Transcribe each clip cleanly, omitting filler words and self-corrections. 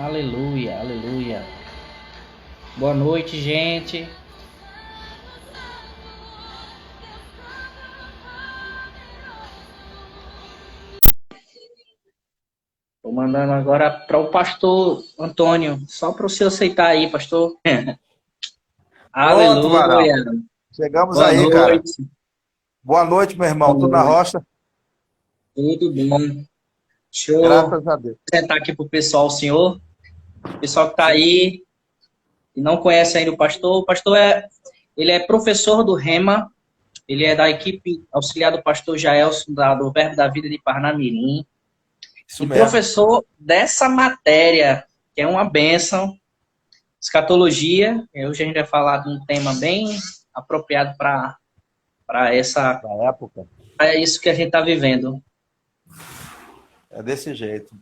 Aleluia, aleluia. Boa noite, gente. Estou mandando agora para o pastor Antônio, só para o senhor aceitar aí, pastor. Pronto, varão. Aleluia. Chegamos Boa aí, cara. noite. Boa noite, meu irmão. Boa Tudo na noite. rocha? Tudo bom? Deixa eu Graças a Deus. apresentar aqui para o pessoal, o senhor. O pessoal que está aí e não conhece ainda o pastor ele é professor do Rema, ele é da equipe auxiliar do pastor Jaelson, do Verbo da Vida de Parnamirim. Isso E mesmo. professor dessa matéria, que é uma bênção, escatologia. Hoje a gente vai falar de um tema bem apropriado para essa Na época. é isso que a gente está vivendo. É desse jeito.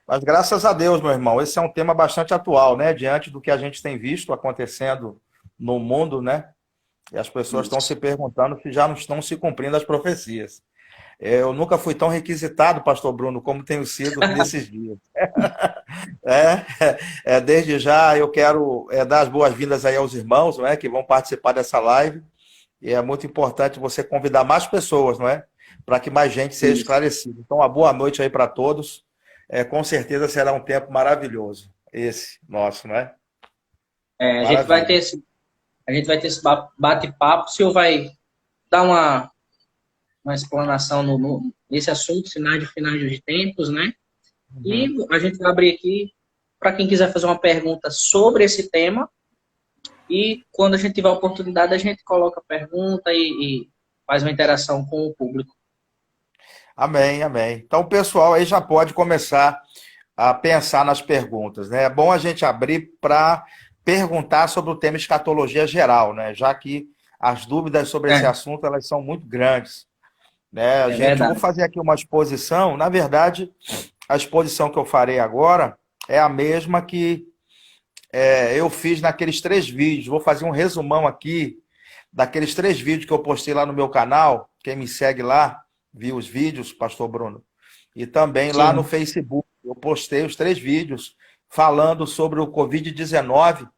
Mas graças a Deus, meu irmão, esse é um tema bastante atual, né? Diante do que a gente tem visto acontecendo no mundo, né? E as pessoas estão se Isso. perguntando se já não estão se cumprindo as profecias. Eu nunca fui tão requisitado, pastor Bruno, como tenho sido nesses dias. Desde já eu quero dar as boas-vindas aí aos irmãos, não é, que vão participar dessa live. E é muito importante você convidar mais pessoas, não é? Para que mais gente seja Isso. esclarecida. Então, uma boa noite aí para todos. Com certeza será um tempo maravilhoso, esse nosso, não é? É, Maravilha. a gente vai ter esse bate-papo. O senhor vai dar uma explanação nesse assunto, finais dos tempos, né? E Uhum. a gente vai abrir aqui para quem quiser fazer uma pergunta sobre esse tema. E quando a gente tiver a oportunidade, a gente coloca a pergunta e faz uma interação com o público. Amém, amém. Então, o pessoal aí já pode começar a pensar nas perguntas, né? É bom a gente abrir para perguntar sobre o tema escatologia geral, né? Já que as dúvidas sobre esse É, assunto elas são muito grandes, né? é Eu vou verdade. fazer aqui uma exposição. Na verdade, a exposição que eu farei agora é a mesma que eu fiz naqueles 3 vídeos. Vou fazer um resumão aqui daqueles 3 vídeos que eu postei lá no meu canal. Quem me segue lá, viu os vídeos, Pastor Bruno. E também lá no Sim. Facebook. Eu postei os 3 vídeos falando sobre o Covid-19,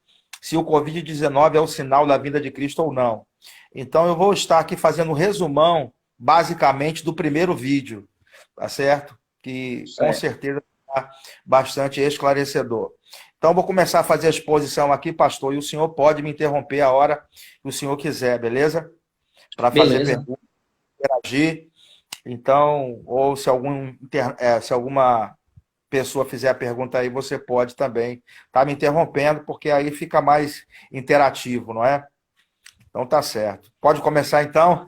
se o Covid-19 é o sinal da vinda de Cristo ou não. Então eu vou estar aqui fazendo um resumão, basicamente, do primeiro vídeo, tá certo? Que com Certo. certeza está bastante esclarecedor. Então, vou começar a fazer a exposição aqui, pastor, e o senhor pode me interromper a hora que o senhor quiser, beleza? Para fazer Beleza. perguntas, interagir. Então, ou se alguma pessoa fizer a pergunta aí, você pode também estar me interrompendo, porque aí fica mais interativo, não é? Então tá certo. Pode começar então?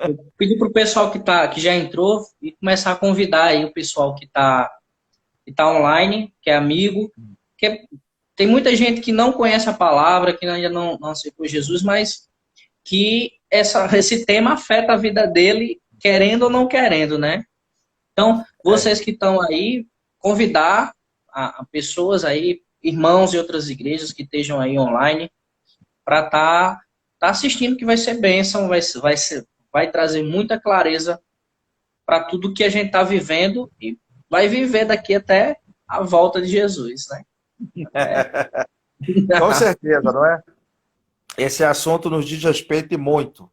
Eu pedi para o pessoal que já entrou e começar a convidar aí o pessoal que tá online, que é amigo, que tem muita gente que não conhece a palavra, que ainda não aceitou Jesus, mas que esse tema afeta a vida dele, querendo ou não querendo, né? Então, É. vocês que estão aí, convidar a pessoas aí, irmãos de outras igrejas que estejam aí online, para tá assistindo, que vai ser bênção, vai trazer muita clareza para tudo que a gente está vivendo e vai viver daqui até a volta de Jesus, né? É, Com certeza, não é? Esse assunto nos diz respeito e muito.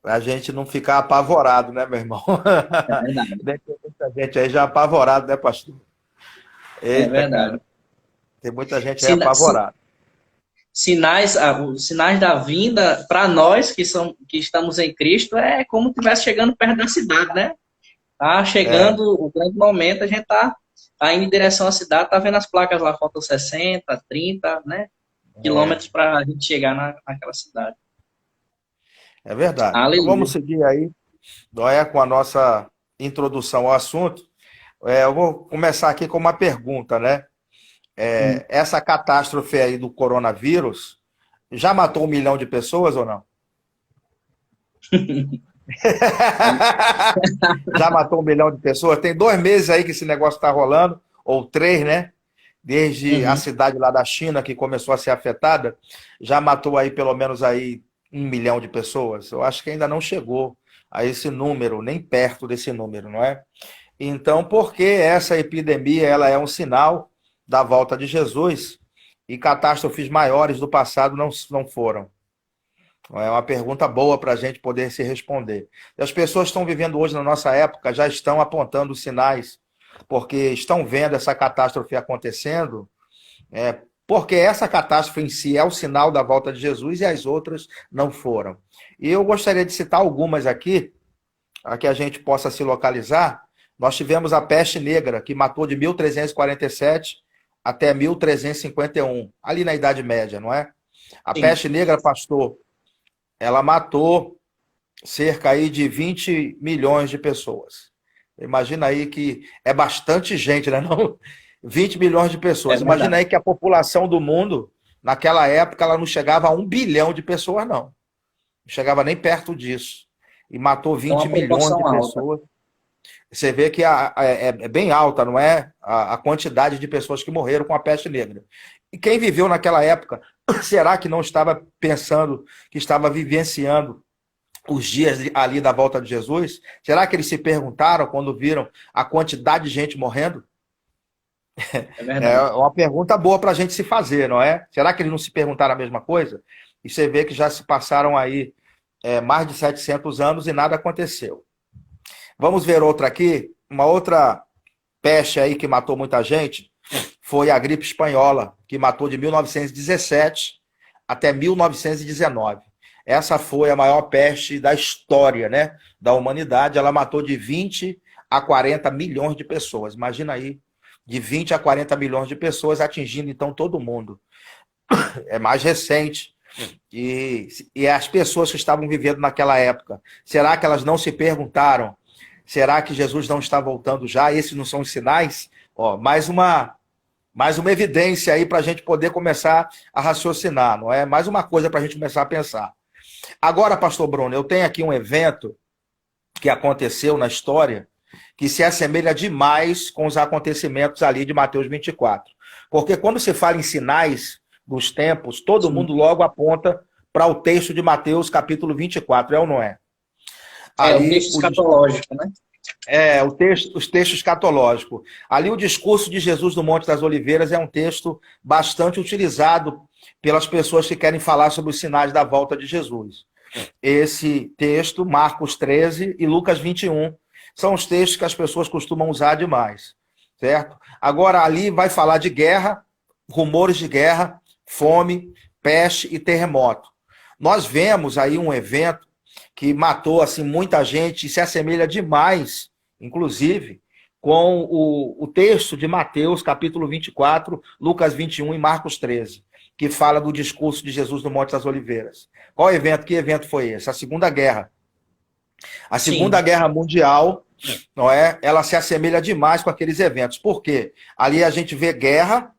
A gente não ficar apavorado, né, meu irmão? é verdade. Deve ter muita gente aí já apavorado, né, pastor? É Eita, verdade. cara, tem muita gente aí Sina- si- apavorada. os sinais da vinda, para nós que estamos em Cristo, é como se estivesse chegando perto da cidade, né? Tá É, chegando o grande momento, a gente tá indo em direção à cidade, tá vendo as placas lá, faltam 60, 30, né? é, Quilômetros para a gente chegar naquela cidade. é verdade. Então Aleluia. vamos seguir aí, não é, com a nossa introdução ao assunto. Eu vou começar aqui com uma pergunta, né? Hum. Essa catástrofe aí do coronavírus já matou 1 milhão de pessoas ou não? Já matou 1 milhão de pessoas? Tem 2 meses aí que esse negócio está rolando, ou 3, né? Desde a Uhum. cidade lá da China que começou a ser afetada, já matou aí pelo menos aí 1 milhão de pessoas. Eu acho que ainda não chegou a esse número, nem perto desse número, não é? Então, por que essa epidemia ela é um sinal, da volta de Jesus e catástrofes maiores do passado não foram? É uma pergunta boa para a gente poder se responder. E as pessoas que estão vivendo hoje na nossa época já estão apontando sinais, porque estão vendo essa catástrofe acontecendo, porque essa catástrofe em si é o sinal da volta de Jesus e as outras não foram. E eu gostaria de citar algumas aqui, para que a gente possa se localizar. Nós tivemos a peste negra, que matou de 1347 até 1351, ali na Idade Média, não é? A Sim. peste negra, pastor, ela matou cerca aí de 20 milhões de pessoas. Imagina aí que é bastante gente, né? Não? 20 milhões de pessoas. Imagina aí que a população do mundo, naquela época, ela não chegava a 1 bilhão de pessoas, não. Não chegava nem perto disso. E matou 20 milhões de pessoas. Você vê que é bem alta, não é? A quantidade de pessoas que morreram com a peste negra. E quem viveu naquela época, será que não estava pensando, que estava vivenciando os dias ali da volta de Jesus? Será que eles se perguntaram quando viram a quantidade de gente morrendo? É uma pergunta boa para a gente se fazer, não é? Será que eles não se perguntaram a mesma coisa? E você vê que já se passaram aí mais de 700 anos e nada aconteceu. Vamos ver outra aqui. Uma outra peste aí que matou muita gente foi a gripe espanhola, que matou de 1917 até 1919. Essa foi a maior peste da história, né, da humanidade. Ela matou de 20 a 40 milhões de pessoas. Imagina aí, de 20 a 40 milhões de pessoas, atingindo então todo mundo. É mais recente. E as pessoas que estavam vivendo naquela época, será que elas não se perguntaram: será que Jesus não está voltando já? Esses não são os sinais? Ó, mais uma evidência aí para a gente poder começar a raciocinar, não é? Mais uma coisa para a gente começar a pensar. Agora, pastor Bruno, eu tenho aqui um evento que aconteceu na história que se assemelha demais com os acontecimentos ali de Mateus 24. Porque quando se fala em sinais dos tempos, todo mundo logo aponta para o texto de Mateus capítulo 24, é ou não é? Ali, o texto escatológico, né? Os textos escatológicos. Ali o discurso de Jesus no Monte das Oliveiras é um texto bastante utilizado pelas pessoas que querem falar sobre os sinais da volta de Jesus. Esse texto, Marcos 13 e Lucas 21, são os textos que as pessoas costumam usar demais, certo? Agora, ali vai falar de guerra, rumores de guerra, fome, peste e terremoto. Nós vemos aí um evento que matou assim muita gente e se assemelha demais, inclusive, com o texto de Mateus, capítulo 24, Lucas 21 e Marcos 13, que fala do discurso de Jesus no Monte das Oliveiras. Qual evento? Que evento foi esse? A Segunda Guerra. A Segunda Guerra Mundial, não é? Ela se assemelha demais com aqueles eventos. Por quê? Ali a gente vê guerra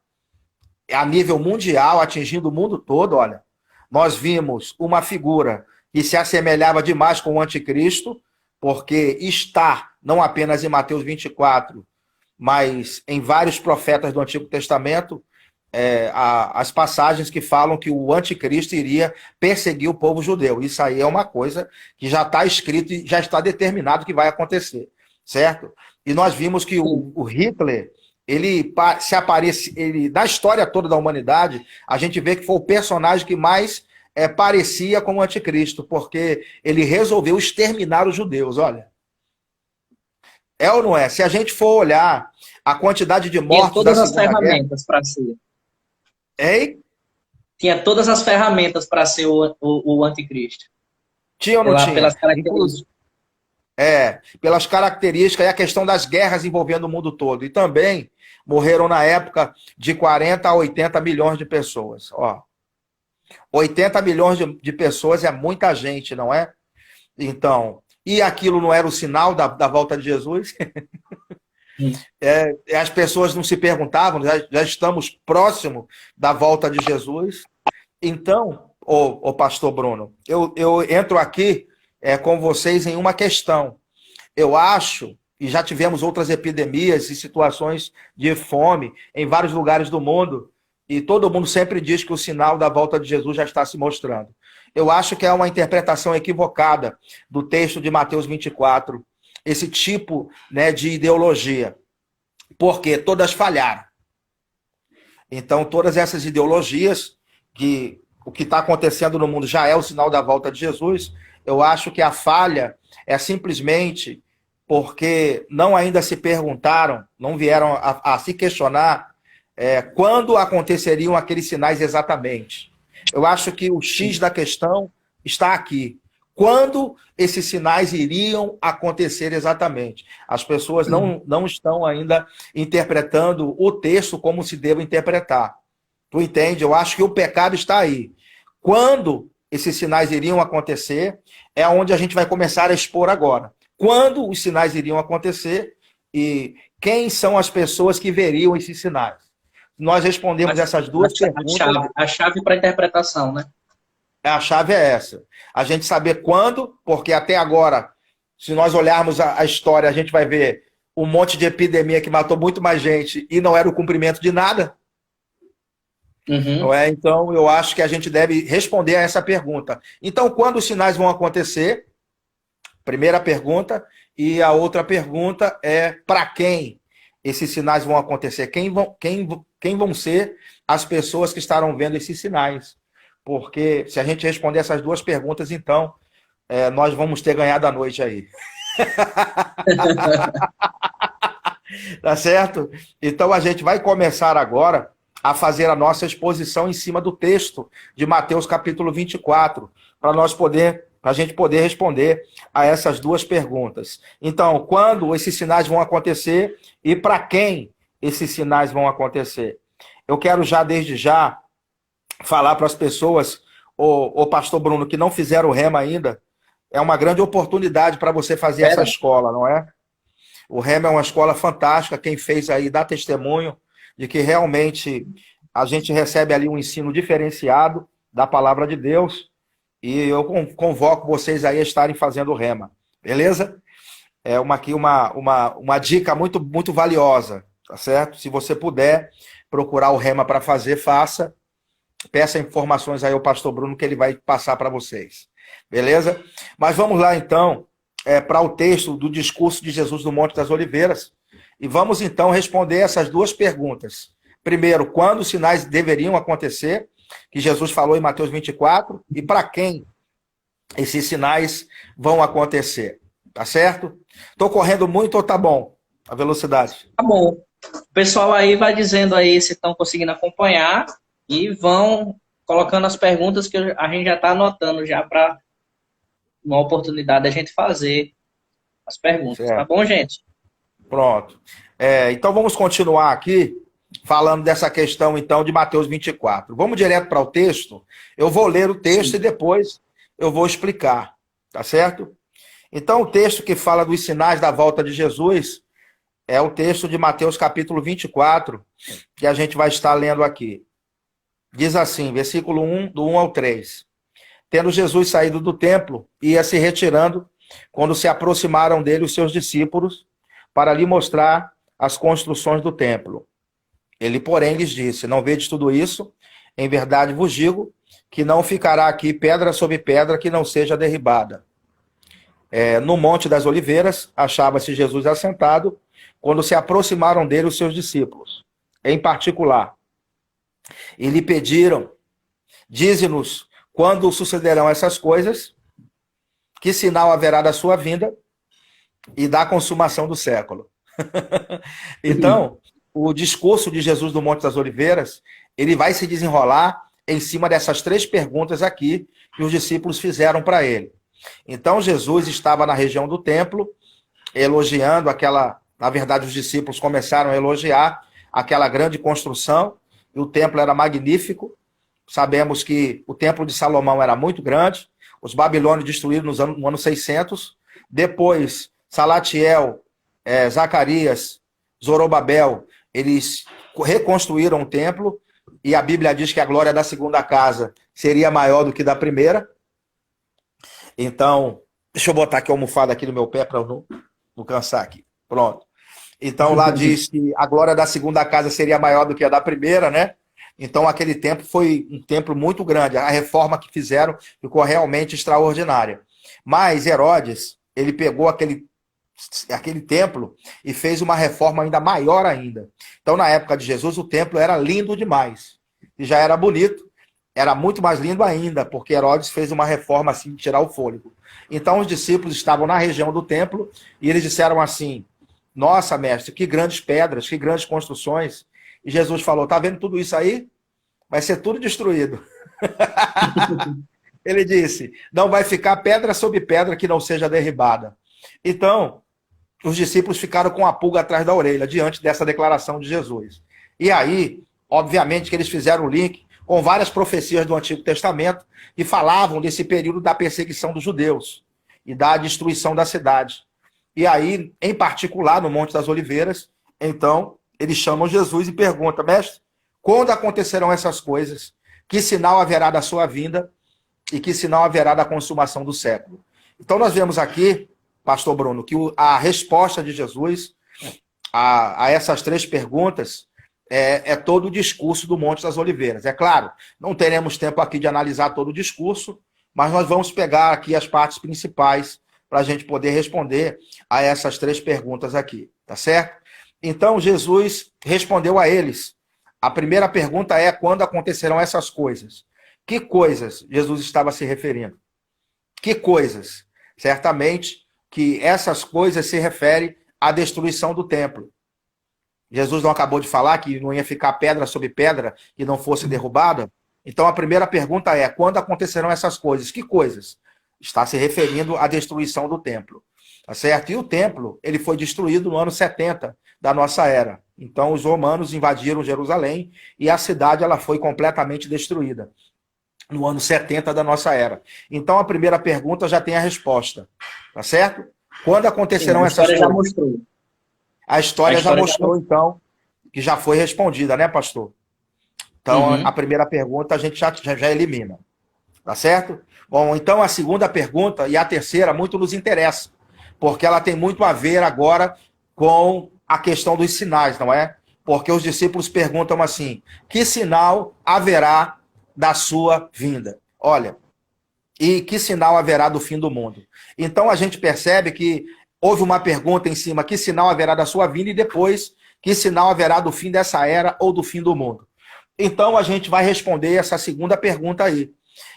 a nível mundial, atingindo o mundo todo, olha. Nós vimos uma figura que se assemelhava demais com o anticristo, porque está, não apenas em Mateus 24, mas em vários profetas do Antigo Testamento, as passagens que falam que o anticristo iria perseguir o povo judeu. Isso aí é uma coisa que já está escrito e já está determinado que vai acontecer, certo? E nós vimos que o Hitler, ele se aparece, na história toda da humanidade, a gente vê que foi o personagem que mais parecia com o anticristo, porque ele resolveu exterminar os judeus, olha. É ou não é? Se a gente for olhar a quantidade de mortos... Tinha todas as ferramentas para ser. Hein? Tinha todas as ferramentas para ser o anticristo. Tinha ou não tinha? Pelas características. Pelas características e a questão das guerras envolvendo o mundo todo. E também morreram na época de 40 a 80 milhões de pessoas. Ó, 80 milhões de pessoas é muita gente, não é? Então, e aquilo não era o sinal da volta de Jesus? As pessoas não se perguntavam, já estamos próximo da volta de Jesus. Então, o pastor Bruno, eu entro aqui com vocês em uma questão. Eu acho, e já tivemos outras epidemias e situações de fome em vários lugares do mundo, e todo mundo sempre diz que o sinal da volta de Jesus já está se mostrando. Eu acho que é uma interpretação equivocada do texto de Mateus 24, esse tipo, né, de ideologia. Porque todas falharam. Então, todas essas ideologias, que o que está acontecendo no mundo já é o sinal da volta de Jesus, eu acho que a falha é simplesmente porque não ainda se perguntaram, não vieram a se questionar quando aconteceriam aqueles sinais exatamente. Eu acho que o X da questão está aqui. Quando esses sinais iriam acontecer exatamente? As pessoas não estão ainda interpretando o texto como se deve interpretar. Tu entende? Eu acho que o pecado está aí. Quando esses sinais iriam acontecer, é onde a gente vai começar a expor agora. Quando os sinais iriam acontecer e quem são as pessoas que veriam esses sinais? Nós respondemos essas duas perguntas. A chave para a interpretação, né? A chave é essa. A gente saber quando, porque até agora, se nós olharmos a história, a gente vai ver um monte de epidemia que matou muito mais gente e não era o cumprimento de nada. Não é? Então, eu acho que a gente deve responder a essa pergunta. Então, quando os sinais vão acontecer? Primeira pergunta. E a outra pergunta é para quem esses sinais vão acontecer? Quem vão ser as pessoas que estarão vendo esses sinais? Porque se a gente responder essas duas perguntas, então, nós vamos ter ganhado a noite aí. Tá certo? Então, a gente vai começar agora a fazer a nossa exposição em cima do texto de Mateus capítulo 24, para a gente poder responder a essas duas perguntas. Então, quando esses sinais vão acontecer e para quem esses sinais vão acontecer? Eu quero desde já, falar para as pessoas, o pastor Bruno, que não fizeram o rema ainda, é uma grande oportunidade para você fazer essa escola, não é? O rema é uma escola fantástica, quem fez aí dá testemunho de que realmente a gente recebe ali um ensino diferenciado da palavra de Deus, e eu convoco vocês aí a estarem fazendo o rema, beleza? É uma dica muito, muito valiosa, tá certo? Se você puder procurar o rema para fazer, faça. Peça informações aí ao pastor Bruno que ele vai passar para vocês. Beleza? Mas vamos lá então para o texto do discurso de Jesus no Monte das Oliveiras e vamos então responder essas duas perguntas. Primeiro, quando os sinais deveriam acontecer, que Jesus falou em Mateus 24, e para quem esses sinais vão acontecer. Tá certo? Estou correndo muito ou tá bom a velocidade? Tá bom. O pessoal aí vai dizendo aí se estão conseguindo acompanhar. E vão colocando as perguntas que a gente já está anotando já para uma oportunidade da gente fazer as perguntas. Certo. Tá bom, gente? Pronto. Então vamos continuar aqui falando dessa questão então de Mateus 24. Vamos direto para o texto. Eu vou ler o texto. Sim. E depois eu vou explicar. Tá certo? Então o texto que fala dos sinais da volta de Jesus é o texto de Mateus capítulo 24, que a gente vai estar lendo aqui. Diz assim, versículo 1, do 1 ao 3. Tendo Jesus saído do templo, ia se retirando, quando se aproximaram dele os seus discípulos, para lhe mostrar as construções do templo. Ele, porém, lhes disse, não vedes tudo isso? Em verdade vos digo, que não ficará aqui pedra sobre pedra que não seja derribada. No Monte das Oliveiras, achava-se Jesus assentado, quando se aproximaram dele os seus discípulos. Em particular, e lhe pediram, dize-nos quando sucederão essas coisas, que sinal haverá da sua vinda e da consumação do século. Então, o discurso de Jesus do Monte das Oliveiras, ele vai se desenrolar em cima dessas três perguntas aqui que os discípulos fizeram para ele. Então, Jesus estava na região do templo, elogiando na verdade, os discípulos começaram a elogiar aquela grande construção. E o templo era magnífico. Sabemos que o templo de Salomão era muito grande. Os babilônios destruíram no ano 600. Depois, Salatiel, Zacarias, Zorobabel, eles reconstruíram o templo. E a Bíblia diz que a glória da segunda casa seria maior do que da primeira. Então, deixa eu botar aqui a almofada aqui no meu pé para eu não cansar aqui. Pronto. Então, lá diz que a glória da segunda casa seria maior do que a da primeira, né? Então, aquele templo foi um templo muito grande. A reforma que fizeram ficou realmente extraordinária. Mas Herodes, ele pegou aquele aquele templo e fez uma reforma ainda maior ainda. Então, na época de Jesus, o templo era lindo demais. E já era bonito, era muito mais lindo ainda, porque Herodes fez uma reforma assim de tirar o fôlego. Então, os discípulos estavam na região do templo e eles disseram assim: nossa, mestre, que grandes pedras, que grandes construções. E Jesus falou: tá vendo tudo isso aí? Vai ser tudo destruído. Ele disse: não vai ficar pedra sobre pedra que não seja derribada. Então, os discípulos ficaram com a pulga atrás da orelha diante dessa declaração de Jesus. E aí, obviamente que eles fizeram o link com várias profecias do Antigo Testamento que falavam desse período da perseguição dos judeus e da destruição da cidade. E aí, em particular, no Monte das Oliveiras, então, eles chamam Jesus e perguntam: mestre, quando acontecerão essas coisas? Que sinal haverá da sua vinda e que sinal haverá da consumação do século? Então, nós vemos aqui, pastor Bruno, que a resposta de Jesus a essas três perguntas é todo o discurso do Monte das Oliveiras. É claro, não teremos tempo aqui de analisar todo o discurso, mas nós vamos pegar aqui as partes principais para a gente poder responder a essas três perguntas aqui, tá certo? Então, Jesus respondeu a eles. A primeira pergunta é: quando acontecerão essas coisas? Que coisas Jesus estava se referindo? Que coisas? Certamente que essas coisas se referem à destruição do templo. Jesus não acabou de falar que não ia ficar pedra sobre pedra que não fosse derrubada? Então a primeira pergunta é: quando acontecerão essas coisas? Que coisas? Está se referindo à destruição do templo, tá certo? E o templo, ele foi destruído no ano 70 da nossa era. Então os romanos invadiram Jerusalém e a cidade ela foi completamente destruída no ano 70 da nossa era. Então a primeira pergunta já tem a resposta, tá certo? Quando acontecerão essas coisas? Já mostrou. A história já mostrou, então, que já foi respondida, né, pastor? Então, a primeira pergunta a gente já elimina. Tá certo? Bom, então a segunda pergunta e a terceira muito nos interessa, porque ela tem muito a ver agora com a questão dos sinais, não é? Porque os discípulos perguntam assim: que sinal haverá da sua vinda? Olha, e que sinal haverá do fim do mundo? Então a gente percebe que houve uma pergunta em cima: que sinal haverá da sua vinda? E depois, que sinal haverá do fim dessa era ou do fim do mundo? Então a gente vai responder essa segunda pergunta aí: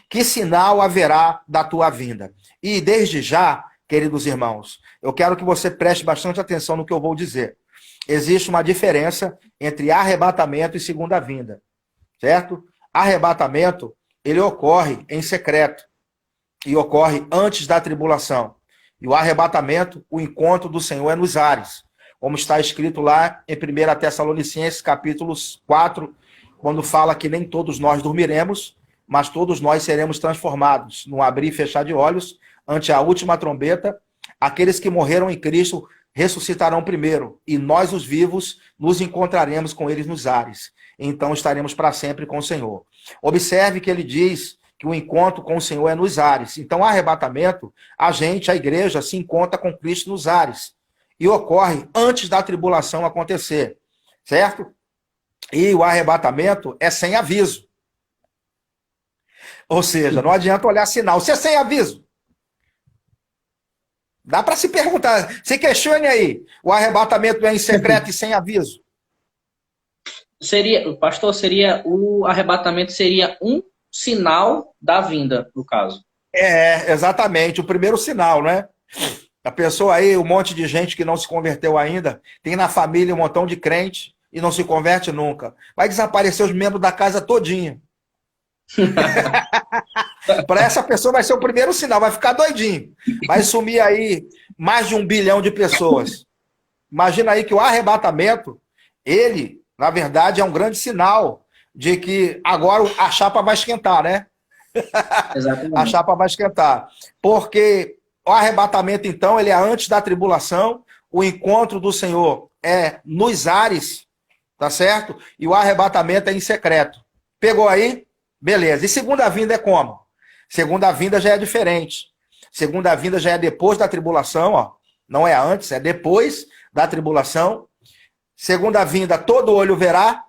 que sinal haverá da tua vinda? E desde já, queridos irmãos, eu quero que você preste bastante atenção no que eu vou dizer. Existe uma diferença entre arrebatamento e segunda vinda, certo? Arrebatamento, ele ocorre em secreto e ocorre antes da tribulação. E o arrebatamento, o encontro do Senhor é nos ares, como está escrito lá em 1 Tessalonicenses, capítulo 4, quando fala que nem todos nós dormiremos, mas todos nós seremos transformados, num abrir e fechar de olhos, ante a última trombeta. Aqueles que morreram em Cristo ressuscitarão primeiro, e nós, os vivos, nos encontraremos com eles nos ares. Então estaremos para sempre com o Senhor. Observe que ele diz que o encontro com o Senhor é nos ares. Então, arrebatamento, a igreja, se encontra com Cristo nos ares. E ocorre antes da tribulação acontecer, certo? E o arrebatamento é sem aviso. Ou seja, não adianta olhar sinal. Se é sem aviso, dá para se perguntar. Se questione aí. O arrebatamento é em secreto e sem aviso? O arrebatamento seria um sinal da vinda, no caso. É, exatamente. O primeiro sinal, né? A pessoa aí, um monte de gente que não se converteu ainda, tem na família um montão de crente e não se converte nunca. Vai desaparecer os membros da casa todinha. Para essa pessoa vai ser o primeiro sinal, vai ficar doidinho. Vai sumir aí mais de 1 bilhão de pessoas. Imagina aí que o arrebatamento, ele, na verdade, é um grande sinal de que agora a chapa vai esquentar, né? Exatamente. A chapa vai esquentar. Porque o arrebatamento, então, ele é antes da tribulação, o encontro do Senhor é nos ares, tá certo? E o arrebatamento é em secreto. Pegou aí? Beleza. E segunda vinda é como? Segunda vinda já é diferente. Segunda vinda já é depois da tribulação, ó. Não é antes, é depois da tribulação. Segunda vinda, todo olho verá.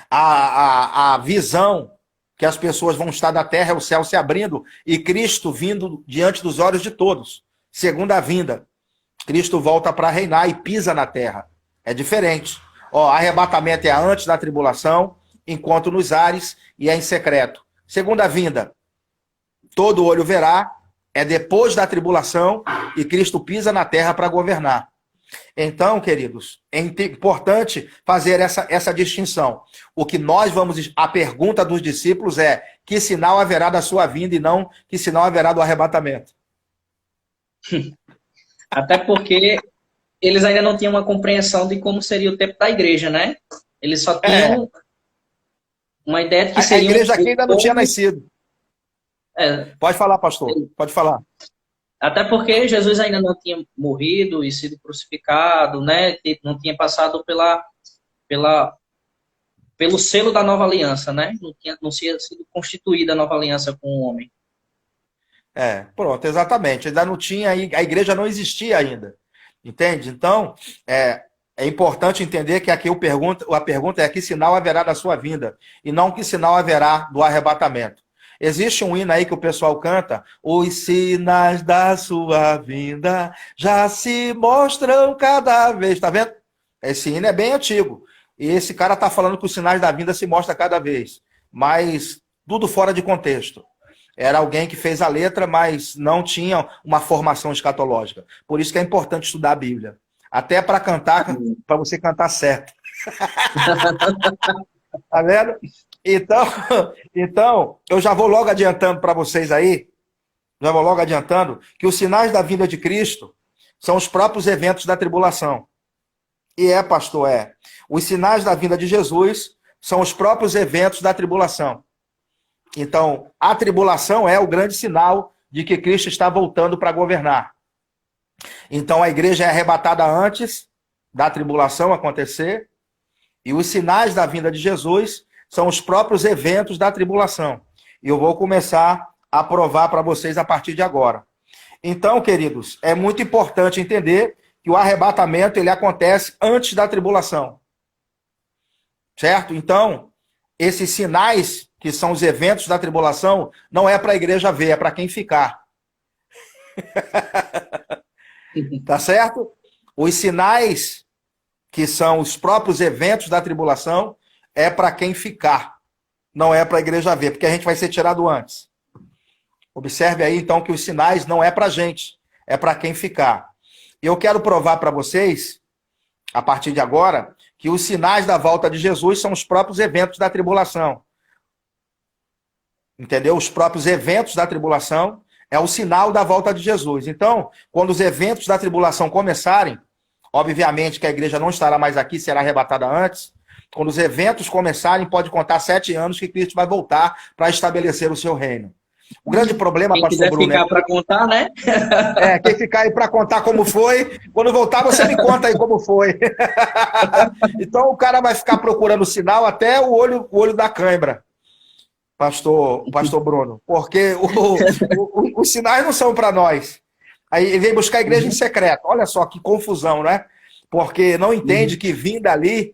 A visão que as pessoas vão estar da terra é o céu se abrindo e Cristo vindo diante dos olhos de todos. Segunda vinda. Cristo volta para reinar e pisa na terra. É diferente. Ó, arrebatamento é antes da tribulação, enquanto nos ares e é em secreto. Segunda vinda, todo olho verá, é depois da tribulação e Cristo pisa na terra para governar. Então, queridos, é importante fazer essa distinção. O que nós vamos... A pergunta dos discípulos é: que sinal haverá da sua vinda e não que sinal haverá do arrebatamento? Até porque eles ainda não tinham uma compreensão de como seria o tempo da igreja, né? Eles só tinham uma ideia de que seria... A igreja aqui ainda não tinha nascido. Pode falar, pastor. Pode falar. Até porque Jesus ainda não tinha morrido e sido crucificado, né? Não tinha passado pelo selo da nova aliança, né? Não tinha sido constituída a nova aliança com o homem. Pronto, exatamente. Ainda não tinha, a igreja não existia ainda. Entende? Então, é importante entender que aqui a pergunta é: que sinal haverá da sua vinda? E não que sinal haverá do arrebatamento. Existe um hino aí que o pessoal canta: os sinais da sua vinda já se mostram cada vez. Tá vendo? Esse hino é bem antigo. E esse cara tá falando que os sinais da vinda se mostram cada vez. Mas tudo fora de contexto. Era alguém que fez a letra, mas não tinha uma formação escatológica. Por isso que é importante estudar a Bíblia. Até para cantar, para você cantar certo. Tá vendo? Então, eu já vou logo adiantando para vocês aí, que os sinais da vinda de Cristo são os próprios eventos da tribulação. E pastor, os sinais da vinda de Jesus são os próprios eventos da tribulação. Então, a tribulação é o grande sinal de que Cristo está voltando para governar. Então, a igreja é arrebatada antes da tribulação acontecer, e os sinais da vinda de Jesus são os próprios eventos da tribulação. E eu vou começar a provar para vocês a partir de agora. Então, queridos, é muito importante entender que o arrebatamento ele acontece antes da tribulação. Certo? Então, esses sinais, que são os eventos da tribulação, não é para a igreja ver, é para quem ficar. Tá certo? Os sinais, que são os próprios eventos da tribulação, é para quem ficar. Não é para a igreja ver, porque a gente vai ser tirado antes. Observe aí, então, que os sinais não é para a gente, é para quem ficar. E eu quero provar para vocês, a partir de agora, que os sinais da volta de Jesus são os próprios eventos da tribulação. Entendeu? Os próprios eventos da tribulação é o sinal da volta de Jesus. Então, quando os eventos da tribulação começarem, obviamente que a igreja não estará mais aqui, será arrebatada antes. Quando os eventos começarem, pode contar 7 anos que Cristo vai voltar para estabelecer o seu reino. O grande problema, quem pastor Bruno... Quem quiser ficar para contar, né? Quem ficar aí para contar como foi, quando voltar você me conta aí como foi. Então o cara vai ficar procurando sinal até o olho da cãibra, pastor Bruno, porque os sinais não são para nós. Aí ele vem buscar a igreja em secreto. Olha só que confusão, né? Porque não entende que vinda ali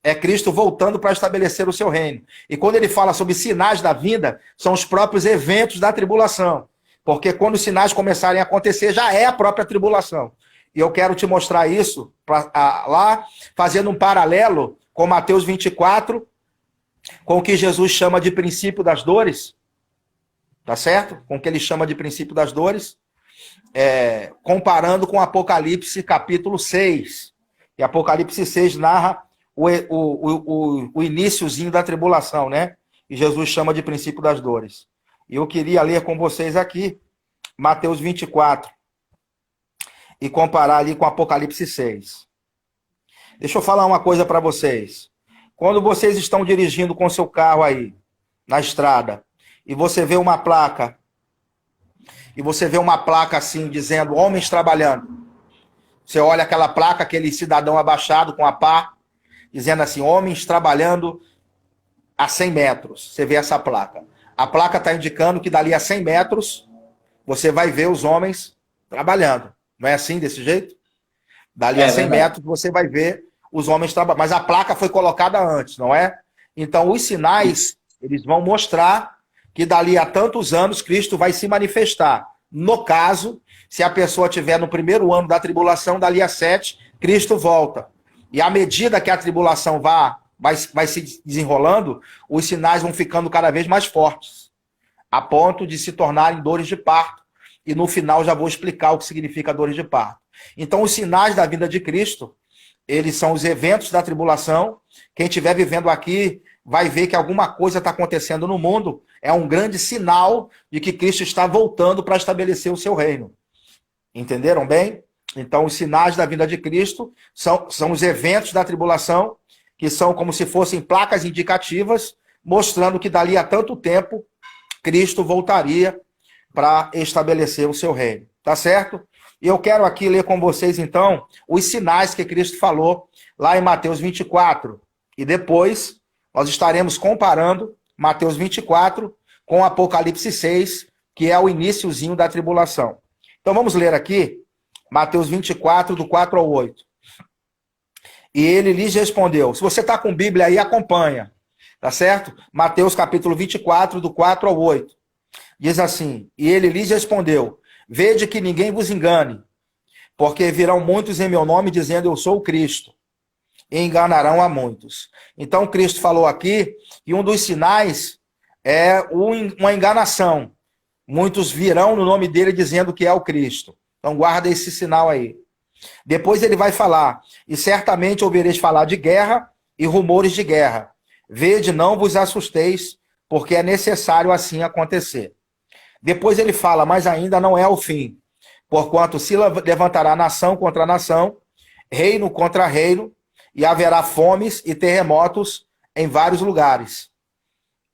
é Cristo voltando para estabelecer o seu reino. E quando ele fala sobre sinais da vinda, são os próprios eventos da tribulação. Porque quando os sinais começarem a acontecer, já é a própria tribulação. E eu quero te mostrar isso lá, fazendo um paralelo com Mateus 24, com o que Jesus chama de princípio das dores. Tá certo? Com o que ele chama de princípio das dores. Comparando com Apocalipse capítulo 6. E Apocalipse 6 narra o iniciozinho da tribulação, né? E Jesus chama de princípio das dores. E eu queria ler com vocês aqui Mateus 24 e comparar ali com Apocalipse 6. Deixa eu falar uma coisa para vocês. Quando vocês estão dirigindo com seu carro aí na estrada e você vê uma placa assim dizendo homens trabalhando. Você olha aquela placa, aquele cidadão abaixado com a pá, dizendo assim, homens trabalhando a 100 metros. Você vê essa placa. A placa está indicando que dali a 100 metros você vai ver os homens trabalhando. Não é assim, desse jeito? Dali a 100 metros você vai ver os homens trabalhando. Mas a placa foi colocada antes, não é? Então os sinais, eles vão mostrar que dali a tantos anos Cristo vai se manifestar. No caso, se a pessoa estiver no primeiro ano da tribulação, dali a 7, Cristo volta. E à medida que a tribulação vai se desenrolando, os sinais vão ficando cada vez mais fortes, a ponto de se tornarem dores de parto. E no final já vou explicar o que significa dores de parto. Então, os sinais da vinda de Cristo, eles são os eventos da tribulação. Quem estiver vivendo aqui vai ver que alguma coisa está acontecendo no mundo. É um grande sinal de que Cristo está voltando para estabelecer o seu reino. Entenderam bem? Então, os sinais da vinda de Cristo são os eventos da tribulação, que são como se fossem placas indicativas, mostrando que dali a tanto tempo Cristo voltaria para estabelecer o seu reino. Tá certo? E eu quero aqui ler com vocês, então, os sinais que Cristo falou lá em Mateus 24. E depois nós estaremos comparando Mateus 24 com Apocalipse 6, que é o iniciozinho da tribulação. Então vamos ler aqui Mateus 24, do 4 ao 8. E ele lhes respondeu. Se você está com Bíblia aí, acompanha. Tá certo? Mateus capítulo 24, do 4 ao 8. Diz assim, e ele lhes respondeu, vede que ninguém vos engane, porque virão muitos em meu nome dizendo eu sou o Cristo, e enganarão a muitos. Então Cristo falou aqui que um dos sinais é uma enganação. Muitos virão no nome dele dizendo que é o Cristo. Então guarda esse sinal aí. Depois ele vai falar, e certamente ouvireis falar de guerra e rumores de guerra. Vede, não vos assusteis, porque é necessário assim acontecer. Depois ele fala, mas ainda não é o fim, porquanto se levantará nação contra nação, reino contra reino, e haverá fomes e terremotos em vários lugares.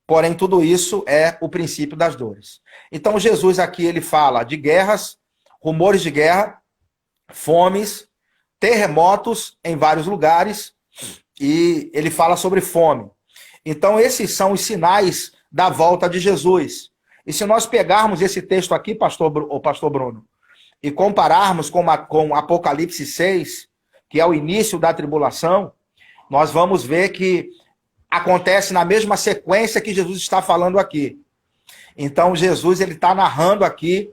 Porém, tudo isso é o princípio das dores. Então, Jesus aqui ele fala de guerras, rumores de guerra, fomes, terremotos em vários lugares, e ele fala sobre fome. Então, esses são os sinais da volta de Jesus. E se nós pegarmos esse texto aqui, pastor Bruno, e compararmos com Apocalipse 6, que é o início da tribulação, nós vamos ver que acontece na mesma sequência que Jesus está falando aqui. Então, Jesus ele está narrando aqui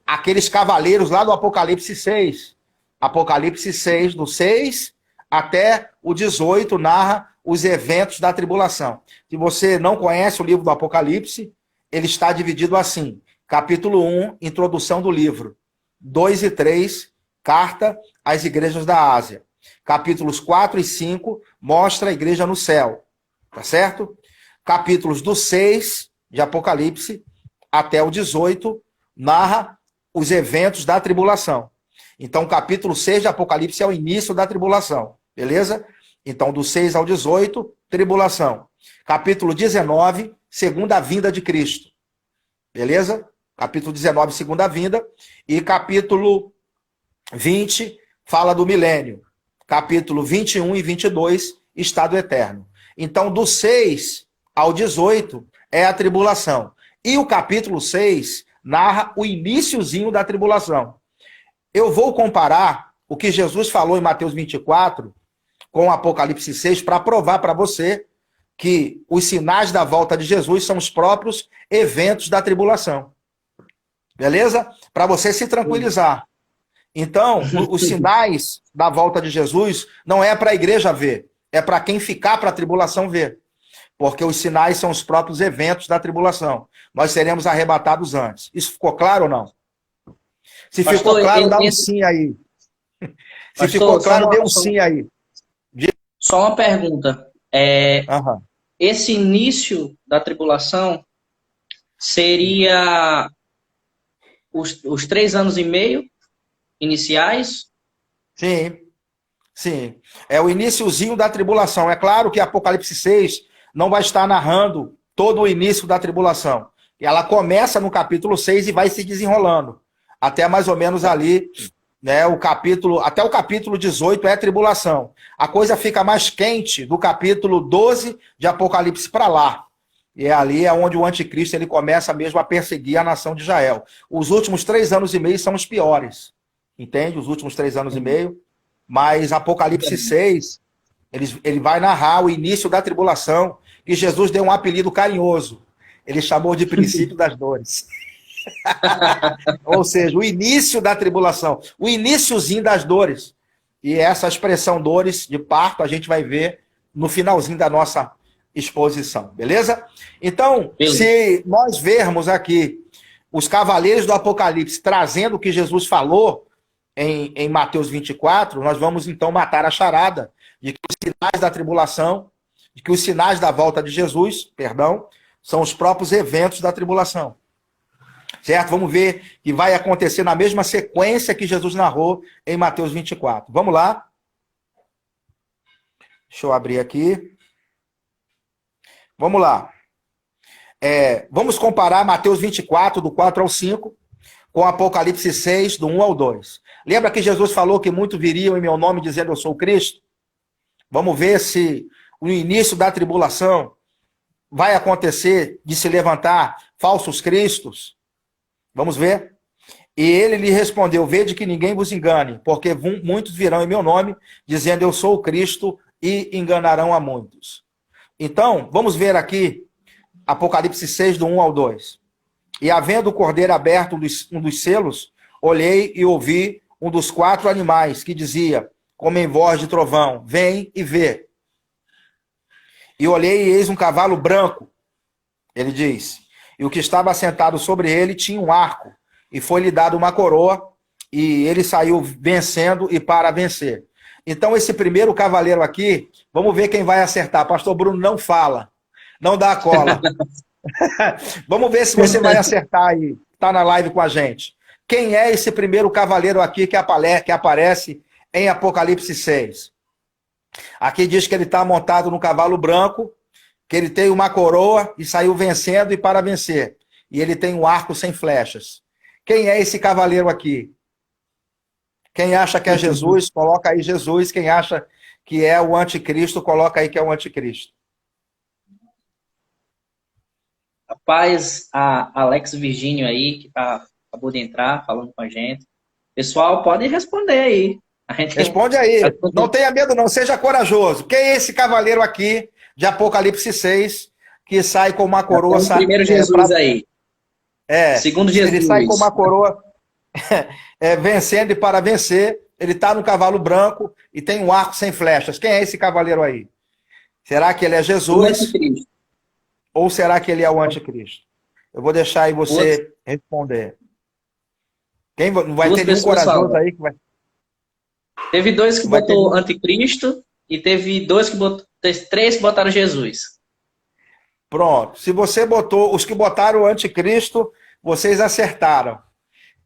aqueles cavaleiros lá do Apocalipse 6. Apocalipse 6, do 6 até o 18, narra os eventos da tribulação. Se você não conhece o livro do Apocalipse, ele está dividido assim. Capítulo 1, introdução do livro. 2 e 3, carta às igrejas da Ásia. Capítulos 4 e 5, mostra a igreja no céu. Tá certo? Capítulos do 6 de Apocalipse até o 18, narra os eventos da tribulação. Então, o capítulo 6 de Apocalipse é o início da tribulação. Beleza? Então, do 6 ao 18, tribulação. Capítulo 19, segunda vinda de Cristo. Beleza? Capítulo 19, segunda vinda. E capítulo 20, fala do milênio. Capítulo 21 e 22, estado eterno. Então, do 6 ao 18, é a tribulação. E o capítulo 6 narra o iniciozinho da tribulação. Eu vou comparar o que Jesus falou em Mateus 24 com Apocalipse 6 para provar para você que os sinais da volta de Jesus são os próprios eventos da tribulação. Beleza? Para você se tranquilizar. Então, os sinais da volta de Jesus não é para a igreja ver, é para quem ficar para a tribulação ver. Porque os sinais são os próprios eventos da tribulação. Nós seremos arrebatados antes. Isso ficou claro ou não? Se pastor, ficou claro, dá um sim aí. Se pastor, ficou claro, dê um sim aí. Só uma pergunta. Esse início da tribulação seria os 3 anos e meio iniciais? Sim, sim. É o iniciozinho da tribulação. É claro que Apocalipse 6 não vai estar narrando todo o início da tribulação. Ela começa no capítulo 6 e vai se desenrolando. Até mais ou menos ali, né, até o capítulo 18 é tribulação. A coisa fica mais quente do capítulo 12 de Apocalipse para lá. E ali é onde o anticristo ele começa mesmo a perseguir a nação de Israel. Os últimos 3 anos e meio são os piores. Entende? Os últimos 3 anos e meio. Mas Apocalipse 6, ele vai narrar o início da tribulação, que Jesus deu um apelido carinhoso. Ele chamou de princípio das dores. Ou seja, o início da tribulação, o iniciozinho das dores. E essa expressão dores de parto a gente vai ver no finalzinho da nossa exposição, beleza? Então, Beleza. se nós vermos aqui os cavaleiros do Apocalipse trazendo o que Jesus falou em Mateus 24, nós vamos então matar a charada de que os sinais da tribulação, de que os sinais da volta de Jesus, perdão, são os próprios eventos da tribulação. Certo? Vamos ver que vai acontecer na mesma sequência que Jesus narrou em Mateus 24. Vamos lá. Deixa eu abrir aqui. Vamos lá. Vamos comparar Mateus 24, do 4 ao 5, com Apocalipse 6, do 1 ao 2. Lembra que Jesus falou que muitos viriam em meu nome dizendo eu sou Cristo? Vamos ver se no início da tribulação vai acontecer de se levantar falsos cristos. Vamos ver? E ele lhe respondeu, vede que ninguém vos engane, porque muitos virão em meu nome, dizendo eu sou o Cristo, e enganarão a muitos. Então, vamos ver aqui, Apocalipse 6, do 1 ao 2. E havendo o cordeiro aberto um dos selos, olhei e ouvi um dos 4 animais, que dizia, como em voz de trovão, vem e vê. E olhei e eis um cavalo branco, ele diz, e o que estava sentado sobre ele tinha um arco, e foi-lhe dado uma coroa, e ele saiu vencendo e para vencer. Então, esse primeiro cavaleiro aqui, vamos ver quem vai acertar. Pastor Bruno não fala, não dá a cola. Vamos ver se você vai acertar aí, está na live com a gente. Quem é esse primeiro cavaleiro aqui que aparece em Apocalipse 6? Aqui diz que ele está montado no cavalo branco, que ele tem uma coroa e saiu vencendo e para vencer. E ele tem um arco sem flechas. Quem é esse cavaleiro aqui? Quem acha que é Jesus, coloca aí Jesus. Quem acha que é o anticristo, coloca aí que é o anticristo. Rapaz, a Alex Virgínio aí, que acabou de entrar, falando com a gente. Pessoal, pode responder aí. Responde aí. Não tenha medo não, seja corajoso. Quem é esse cavaleiro aqui de Apocalipse 6, que sai com uma coroa... Primeiro Jesus aí. Segundo Jesus. Ele sai com uma coroa vencendo e para vencer. Ele está no cavalo branco e tem um arco sem flechas. Quem é esse cavaleiro aí? Será que ele é Jesus? Ou será que ele é o anticristo? Eu vou deixar aí você responder. Não vai ter nenhum corajoso aí que vai... Teve 2 que botou anticristo e teve 2 que botou... 3 que botaram Jesus. Pronto. Se você botou... Os que botaram o anticristo, vocês acertaram.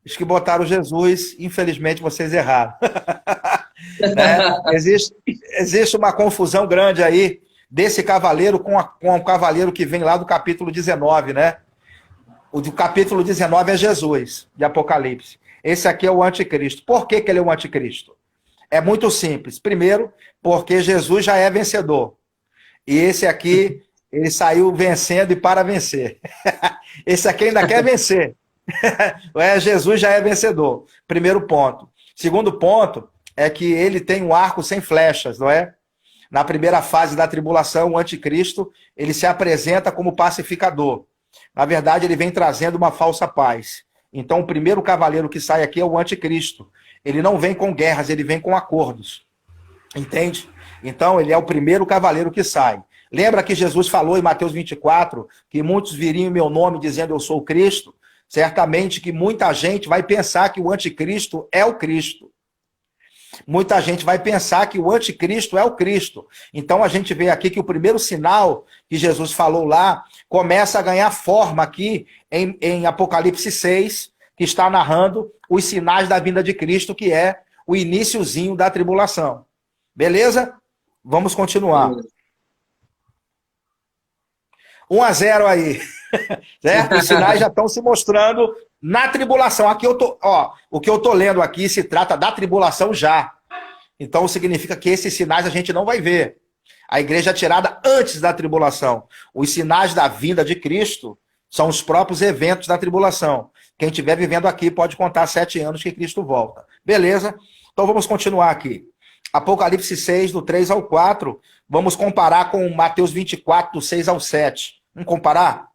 Os que botaram Jesus, infelizmente, vocês erraram. Né? Existe uma confusão grande aí desse cavaleiro com o cavaleiro que vem lá do capítulo 19, né? O do capítulo 19 é Jesus, de Apocalipse. Esse aqui é o anticristo. Por que ele é o anticristo? É muito simples. Primeiro, porque Jesus já é vencedor. E esse aqui, ele saiu vencendo e para vencer. Esse aqui ainda quer vencer. Jesus já é vencedor. Primeiro ponto. Segundo ponto é que ele tem um arco sem flechas, não é? Na primeira fase da tribulação, o anticristo, ele se apresenta como pacificador. Na verdade, ele vem trazendo uma falsa paz. Então, o primeiro cavaleiro que sai aqui é o anticristo. Ele não vem com guerras, ele vem com acordos. Entende? Então, ele é o primeiro cavaleiro que sai. Lembra que Jesus falou em Mateus 24 que muitos viriam em meu nome dizendo eu sou o Cristo? Certamente que muita gente vai pensar que o anticristo é o Cristo. Muita gente vai pensar que o anticristo é o Cristo. Então a gente vê aqui que o primeiro sinal que Jesus falou lá começa a ganhar forma aqui em Apocalipse 6, que está narrando os sinais da vinda de Cristo, que é o iniciozinho da tribulação. Beleza? Vamos continuar. 1-0 aí. Certo? Os sinais já estão se mostrando na tribulação. Aqui o que eu tô lendo aqui se trata da tribulação já. Então significa que esses sinais a gente não vai ver. A igreja é tirada antes da tribulação. Os sinais da vinda de Cristo são os próprios eventos da tribulação. Quem estiver vivendo aqui pode contar 7 anos que Cristo volta. Beleza? Então vamos continuar aqui. Apocalipse 6, do 3 ao 4. Vamos comparar com Mateus 24, do 6 ao 7. Vamos comparar?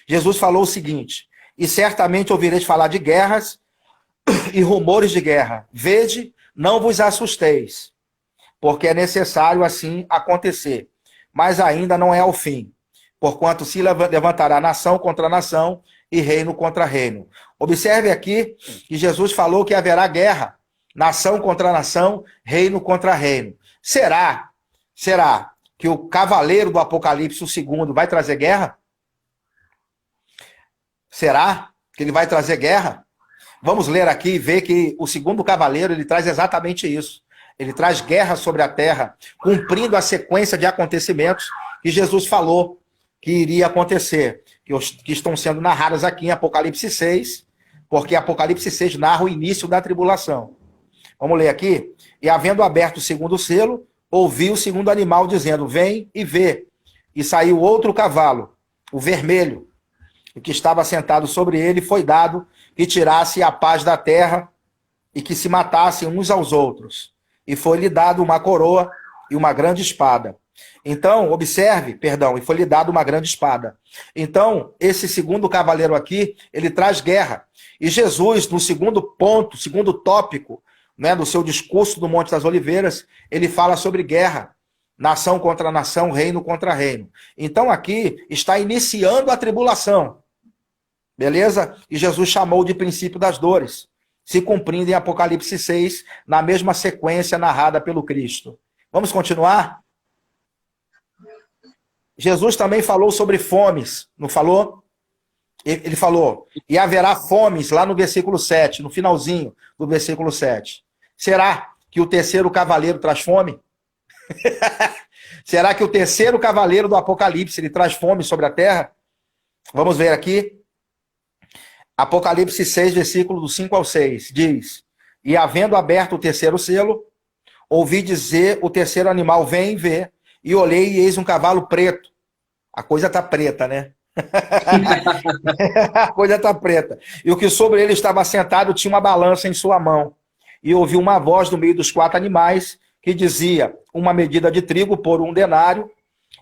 Jesus falou o seguinte: e certamente ouvireis falar de guerras e rumores de guerra. Vede, não vos assusteis, porque é necessário assim acontecer. Mas ainda não é o fim, porquanto se levantará nação contra nação e reino contra reino. Observe aqui que Jesus falou que haverá guerra, nação contra nação, reino contra reino. Será que o cavaleiro do Apocalipse, o segundo, vai trazer guerra? Será que ele vai trazer guerra? Vamos ler aqui e ver que o segundo cavaleiro, ele traz exatamente isso. Ele traz guerra sobre a terra, cumprindo a sequência de acontecimentos que Jesus falou que iria acontecer, que estão sendo narradas aqui em Apocalipse 6, porque Apocalipse 6 narra o início da tribulação. Vamos ler aqui. E havendo aberto o segundo selo, ouvi o segundo animal dizendo, vem e vê. E saiu outro cavalo, o vermelho, o que estava sentado sobre ele foi dado que tirasse a paz da terra e que se matassem uns aos outros. E foi-lhe dado uma coroa e uma grande espada. Então, observe, e foi-lhe dado uma grande espada. Então, esse segundo cavaleiro aqui, ele traz guerra. E Jesus, no segundo ponto, segundo tópico, né, do seu discurso do Monte das Oliveiras, ele fala sobre guerra. Nação contra nação, reino contra reino. Então, aqui está iniciando a tribulação. Beleza? E Jesus chamou de princípio das dores, se cumprindo em Apocalipse 6, na mesma sequência narrada pelo Cristo. Vamos continuar? Jesus também falou sobre fomes, não falou? Ele falou, e haverá fomes, lá no versículo 7, no finalzinho do versículo 7. Será que o terceiro cavaleiro traz fome? Será que o terceiro cavaleiro do Apocalipse, ele traz fome sobre a terra? Vamos ver aqui. Apocalipse 6, versículo do 5 ao 6, diz, e havendo aberto o terceiro selo, ouvi dizer o terceiro animal, vem e vê, e olhei e eis um cavalo preto. A coisa tá preta, né? A coisa tá preta. E o que sobre ele estava sentado tinha uma balança em sua mão. E ouvi uma voz do meio dos quatro animais que dizia, uma medida de trigo por 1 denário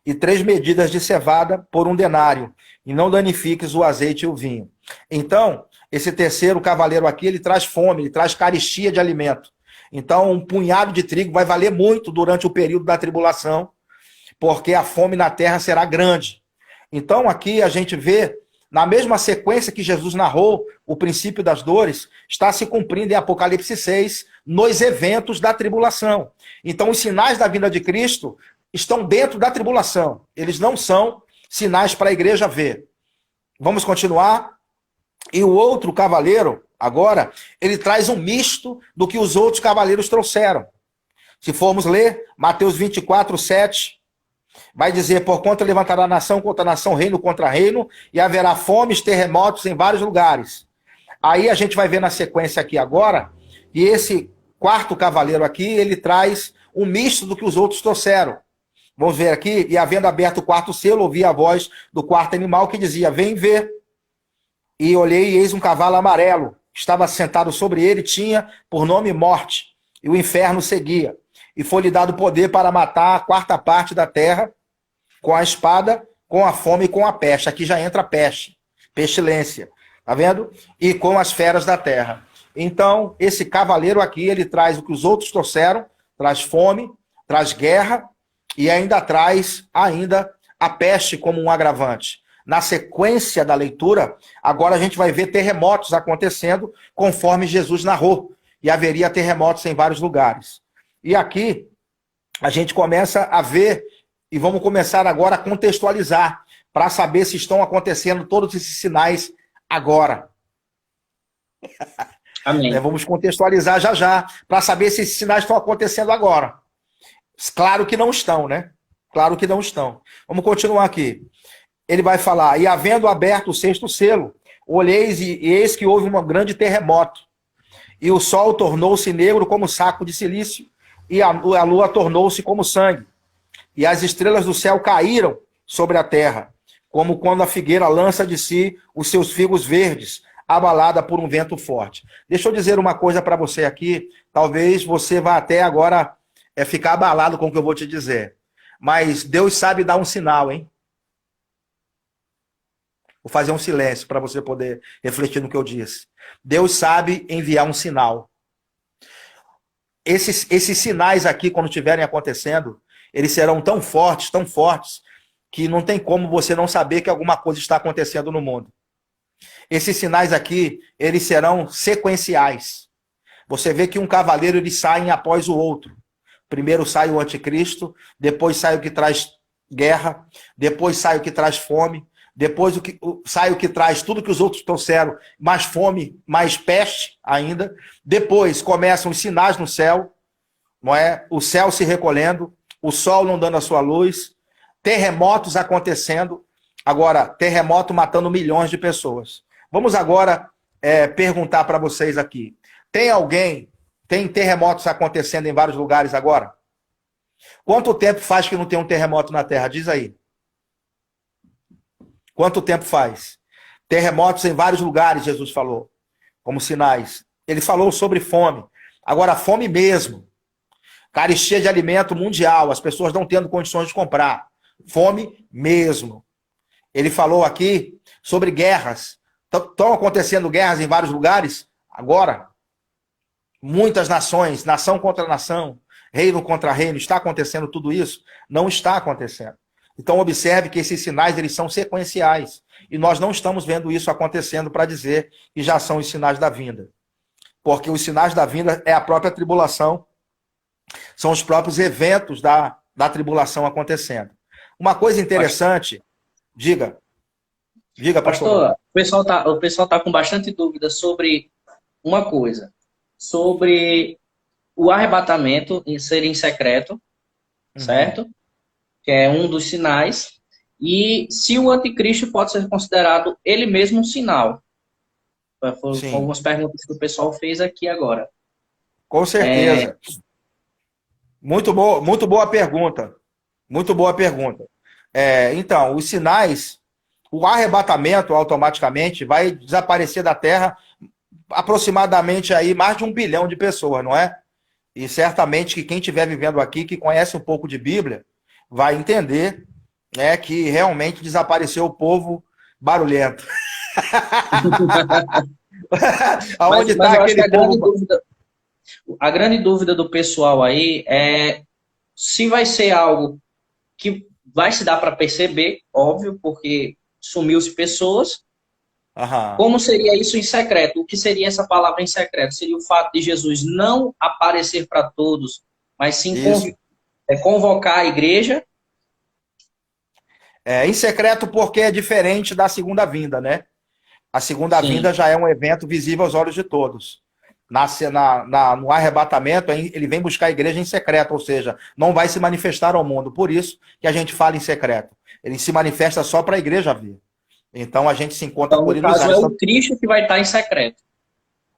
e 3 medidas de cevada por 1 denário, e não danifiques o azeite e o vinho. Então, esse terceiro cavaleiro aqui, ele traz fome, ele traz carestia de alimento. Então, um punhado de trigo vai valer muito durante o período da tribulação, porque a fome na terra será grande. Então, aqui a gente vê, na mesma sequência que Jesus narrou, o princípio das dores, está se cumprindo em Apocalipse 6, nos eventos da tribulação. Então, os sinais da vinda de Cristo estão dentro da tribulação. Eles não são sinais para a igreja ver. Vamos continuar? E o outro cavaleiro, agora, ele traz um misto do que os outros cavaleiros trouxeram. Se formos ler, Mateus 24, 7, vai dizer, porquanto levantará nação contra nação, reino contra reino, e haverá fomes, terremotos em vários lugares. Aí a gente vai ver na sequência aqui agora, e esse quarto cavaleiro aqui, ele traz um misto do que os outros trouxeram. Vamos ver aqui, e havendo aberto o quarto selo, ouvi a voz do quarto animal que dizia, vem ver. E olhei e eis um cavalo amarelo, estava sentado sobre ele, tinha por nome morte, e o inferno seguia. E foi-lhe dado poder para matar a quarta parte da terra, com a espada, com a fome e com a peste. Aqui já entra a peste, pestilência, tá vendo? E com as feras da terra. Então, esse cavaleiro aqui, ele traz o que os outros trouxeram, traz fome, traz guerra, e ainda traz a peste como um agravante. Na sequência da leitura, agora a gente vai ver terremotos acontecendo conforme Jesus narrou. E haveria terremotos em vários lugares. E aqui a gente começa a ver, e vamos começar agora a contextualizar, para saber se estão acontecendo todos esses sinais agora. Amém. Vamos contextualizar já, para saber se esses sinais estão acontecendo agora. Claro que não estão, né? Claro que não estão. Vamos continuar aqui. Ele vai falar, e havendo aberto o sexto selo, olheis e eis que houve um grande terremoto, e o sol tornou-se negro como saco de silício, e a lua tornou-se como sangue, e as estrelas do céu caíram sobre a terra, como quando a figueira lança de si os seus figos verdes, abalada por um vento forte. Deixa eu dizer uma coisa para você aqui, talvez você vá até agora ficar abalado com o que eu vou te dizer, mas Deus sabe dar um sinal, hein? Vou fazer um silêncio para você poder refletir no que eu disse. Deus sabe enviar um sinal. Esses sinais aqui, quando estiverem acontecendo, eles serão tão fortes, que não tem como você não saber que alguma coisa está acontecendo no mundo. Esses sinais aqui, eles serão sequenciais. Você vê que um cavaleiro, eles saem após o outro. Primeiro sai o anticristo, depois sai o que traz guerra, depois sai o que traz fome, depois sai o que traz tudo que os outros trouxeram, mais fome, mais peste ainda. Depois começam os sinais no céu, não é? O céu se recolhendo, o sol não dando a sua luz, terremotos acontecendo. Agora, terremoto matando milhões de pessoas. Vamos agora perguntar para vocês aqui. Tem terremotos acontecendo em vários lugares agora? Quanto tempo faz que não tem um terremoto na Terra? Diz aí. Quanto tempo faz? Terremotos em vários lugares, Jesus falou, como sinais. Ele falou sobre fome. Agora, fome mesmo. Carestia de alimento mundial, as pessoas não tendo condições de comprar. Fome mesmo. Ele falou aqui sobre guerras. Estão acontecendo guerras em vários lugares agora. Muitas nações, nação contra nação, reino contra reino. Está acontecendo tudo isso? Não está acontecendo. Então observe que esses sinais, eles são sequenciais. E nós não estamos vendo isso acontecendo para dizer que já são os sinais da vinda. Porque os sinais da vinda é a própria tribulação. São os próprios eventos da tribulação acontecendo. Uma coisa interessante, diga, pastor. O pessoal tá com bastante dúvida sobre uma coisa, sobre o arrebatamento em ser em secreto, certo? Que é um dos sinais, e se o anticristo pode ser considerado ele mesmo um sinal. Foram algumas perguntas que o pessoal fez aqui agora. Com certeza. Muito boa pergunta. Muito boa pergunta. Então, os sinais, o arrebatamento automaticamente vai desaparecer da Terra aproximadamente aí mais de 1 bilhão de pessoas, não é? E certamente que quem estiver vivendo aqui, que conhece um pouco de Bíblia, vai entender, né, que realmente desapareceu o povo barulhento. Aonde está aquele povo? A grande dúvida do pessoal aí é se vai ser algo que vai se dar para perceber, óbvio, porque sumiu-se pessoas. Como seria isso em secreto? O que seria essa palavra em secreto? Seria o fato de Jesus não aparecer para todos, mas sim convocar a igreja? Em secreto porque é diferente da segunda vinda, né? A segunda vinda já é um evento visível aos olhos de todos. No arrebatamento, ele vem buscar a igreja em secreto, ou seja, não vai se manifestar ao mundo. Por isso que a gente fala em secreto. Ele se manifesta só para a igreja ver. Então a gente se encontra por no caso, é o Cristo que vai estar em secreto.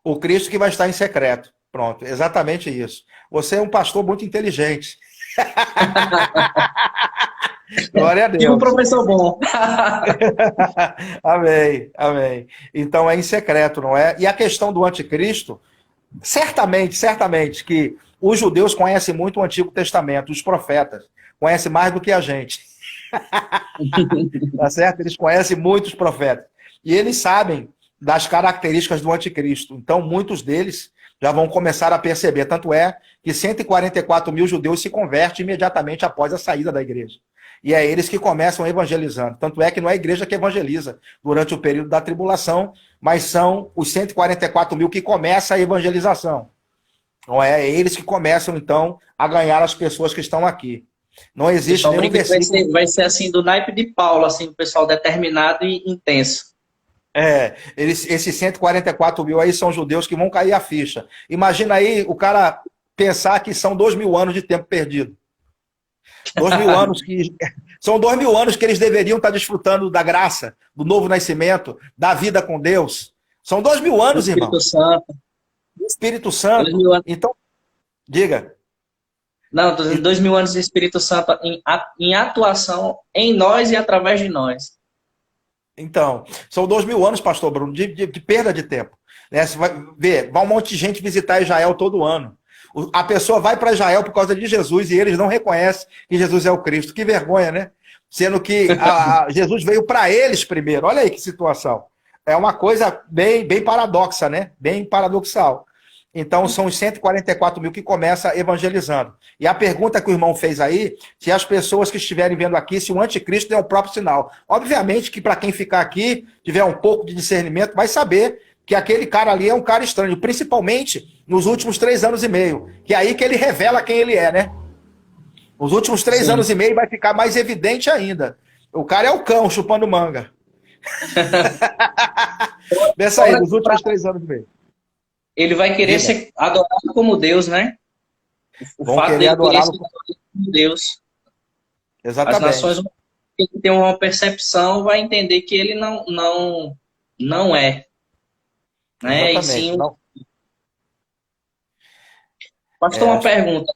O Cristo que vai estar em secreto. Pronto, exatamente isso. Você é um pastor muito inteligente. Glória a Deus. E um professor bom. Amém, amém. Então é em secreto, não é? E a questão do anticristo, certamente que os judeus conhecem muito o Antigo Testamento, os profetas, conhecem mais do que a gente. Tá certo? Eles conhecem muitos profetas. E eles sabem das características do anticristo. Então, muitos deles já vão começar a perceber. Tanto é que 144 mil judeus se convertem imediatamente após a saída da igreja. E é eles que começam evangelizando. Tanto é que não é a igreja que evangeliza durante o período da tribulação, mas são os 144 mil que começam a evangelização. Não é eles que começam, então, a ganhar as pessoas que estão aqui. Não existe nenhum versículo... Vai ser assim, do naipe de Paulo, assim, o pessoal determinado e intenso. Esses 144 mil aí são judeus que vão cair a ficha. Imagina aí o cara pensar que são 2.000 anos de tempo perdido. 2.000 anos que... São 2.000 anos que eles deveriam estar desfrutando da graça, do novo nascimento, da vida com Deus. São 2.000 anos, irmão. Espírito Santo. Então, diga. Não, 2.000 anos de Espírito Santo em atuação em nós e através de nós. Então, são 2.000 anos, pastor Bruno, de perda de tempo. Né? Você vai ver, vai um monte de gente visitar Israel todo ano. A pessoa vai para Israel por causa de Jesus e eles não reconhecem que Jesus é o Cristo. Que vergonha, né? Sendo que Jesus veio para eles primeiro. Olha aí que situação. É uma coisa bem paradoxa, né? Bem paradoxal. Então, são os 144 mil que começa evangelizando. E a pergunta que o irmão fez aí, se as pessoas que estiverem vendo aqui, se o anticristo é o próprio sinal. Obviamente que para quem ficar aqui, tiver um pouco de discernimento, vai saber que aquele cara ali é um cara estranho, principalmente nos últimos 3 anos e meio. Que é aí que ele revela quem ele é, né? Nos últimos 3 anos e meio vai ficar mais evidente ainda. O cara é o cão chupando manga. Pensa aí, nos últimos 3 anos e meio. Ele vai querer ser adorado como Deus, né? O fato dele querer ser adorado como Deus. Exatamente. As nações que tem uma percepção vai entender que ele não é. Né? Exatamente. E sim, não. Pastor, uma pergunta.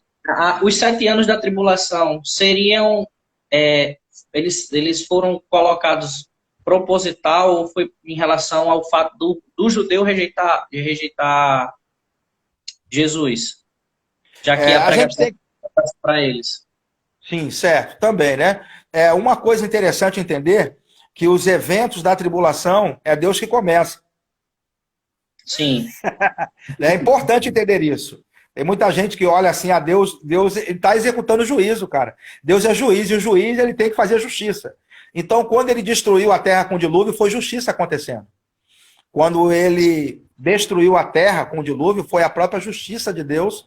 Os 7 anos da tribulação seriam... eles foram colocados proposital ou foi em relação ao fato do judeu rejeitar Jesus? Já que a pregação para eles. Sim, certo, também, né? Uma coisa interessante entender que os eventos da tribulação é Deus que começa. Sim. É importante entender isso. Tem muita gente que olha assim, Deus está executando juízo, cara. Deus é juiz, e o juiz ele tem que fazer justiça. Então, quando ele destruiu a terra com o dilúvio, foi justiça acontecendo. Quando ele destruiu a terra com o dilúvio, foi a própria justiça de Deus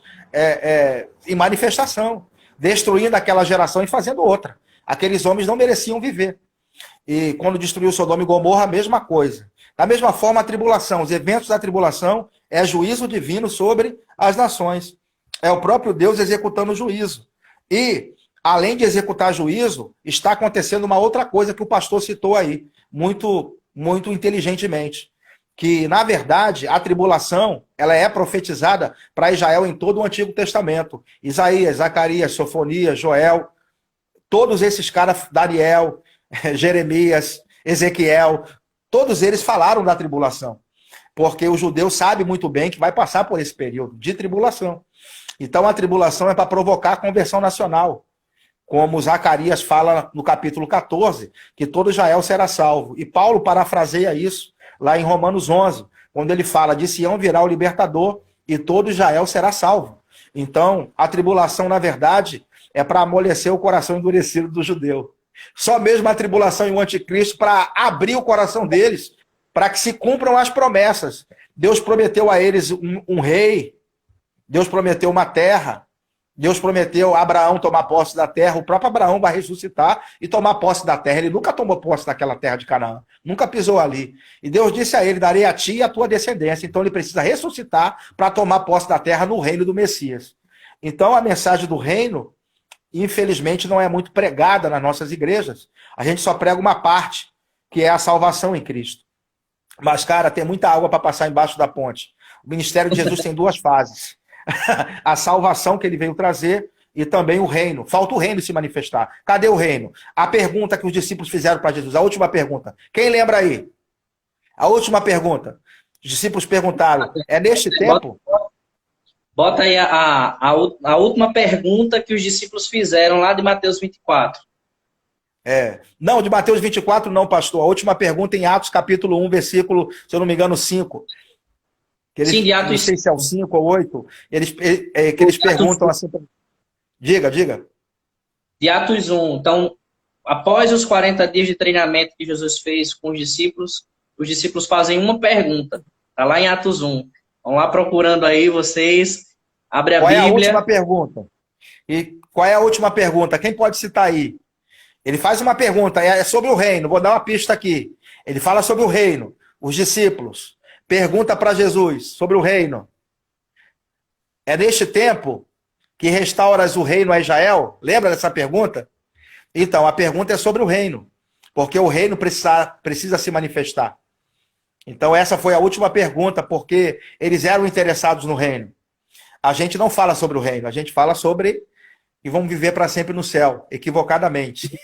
em manifestação, destruindo aquela geração e fazendo outra. Aqueles homens não mereciam viver. E quando destruiu Sodoma e Gomorra, a mesma coisa. Da mesma forma, a tribulação, os eventos da tribulação é juízo divino sobre as nações. É o próprio Deus executando o juízo. E, além de executar juízo, está acontecendo uma outra coisa que o pastor citou aí, muito, muito inteligentemente. Que, na verdade, a tribulação ela é profetizada para Israel em todo o Antigo Testamento. Isaías, Zacarias, Sofonias, Joel, todos esses caras, Daniel, Jeremias, Ezequiel, todos eles falaram da tribulação. Porque o judeu sabe muito bem que vai passar por esse período de tribulação. Então a tribulação é para provocar a conversão nacional. Como Zacarias fala no capítulo 14, que todo Israel será salvo. E Paulo parafraseia isso lá em Romanos 11, quando ele fala: de Sião virá o libertador e todo Israel será salvo. Então, a tribulação, na verdade, é para amolecer o coração endurecido do judeu. Só mesmo a tribulação e o anticristo para abrir o coração deles, para que se cumpram as promessas. Deus prometeu a eles um rei, Deus prometeu uma terra, Deus prometeu a Abraão tomar posse da terra. O próprio Abraão vai ressuscitar e tomar posse da terra. Ele nunca tomou posse daquela terra de Canaã, nunca pisou ali. E Deus disse a ele: darei a ti e a tua descendência. Então ele precisa ressuscitar para tomar posse da terra no reino do Messias. Então a mensagem do reino, infelizmente, não é muito pregada nas nossas igrejas. A gente só prega uma parte, que é a salvação em Cristo. Mas, cara, tem muita água para passar embaixo da ponte. O ministério de Jesus tem 2 fases. A salvação que ele veio trazer e também o reino. Falta o reino se manifestar. Cadê o reino? A pergunta que os discípulos fizeram para Jesus, a última pergunta. Quem lembra aí? A última pergunta. Os discípulos perguntaram: é neste tempo? Bota aí a última pergunta que os discípulos fizeram lá de Mateus 24. Não, de Mateus 24 não, pastor. A última pergunta em Atos capítulo 1, versículo, se eu não me engano, 5. Sim, de Atos. Não sei se é o 5 ou 8. Que eles perguntam assim. Diga. De Atos 1. Então, após os 40 dias de treinamento que Jesus fez com os discípulos fazem uma pergunta. Está lá em Atos 1. Vão lá procurando aí, vocês. Abre a Bíblia. Qual é a última pergunta? E qual é a última pergunta? Quem pode citar aí? Ele faz uma pergunta, é sobre o reino. Vou dar uma pista aqui. Ele fala sobre o reino. Os discípulos pergunta para Jesus sobre o reino. É neste tempo que restauras o reino a Israel? Lembra dessa pergunta? Então, a pergunta é sobre o reino. Porque o reino precisa se manifestar. Então, essa foi a última pergunta, porque eles eram interessados no reino. A gente não fala sobre o reino, a gente fala sobre que vamos viver para sempre no céu, equivocadamente.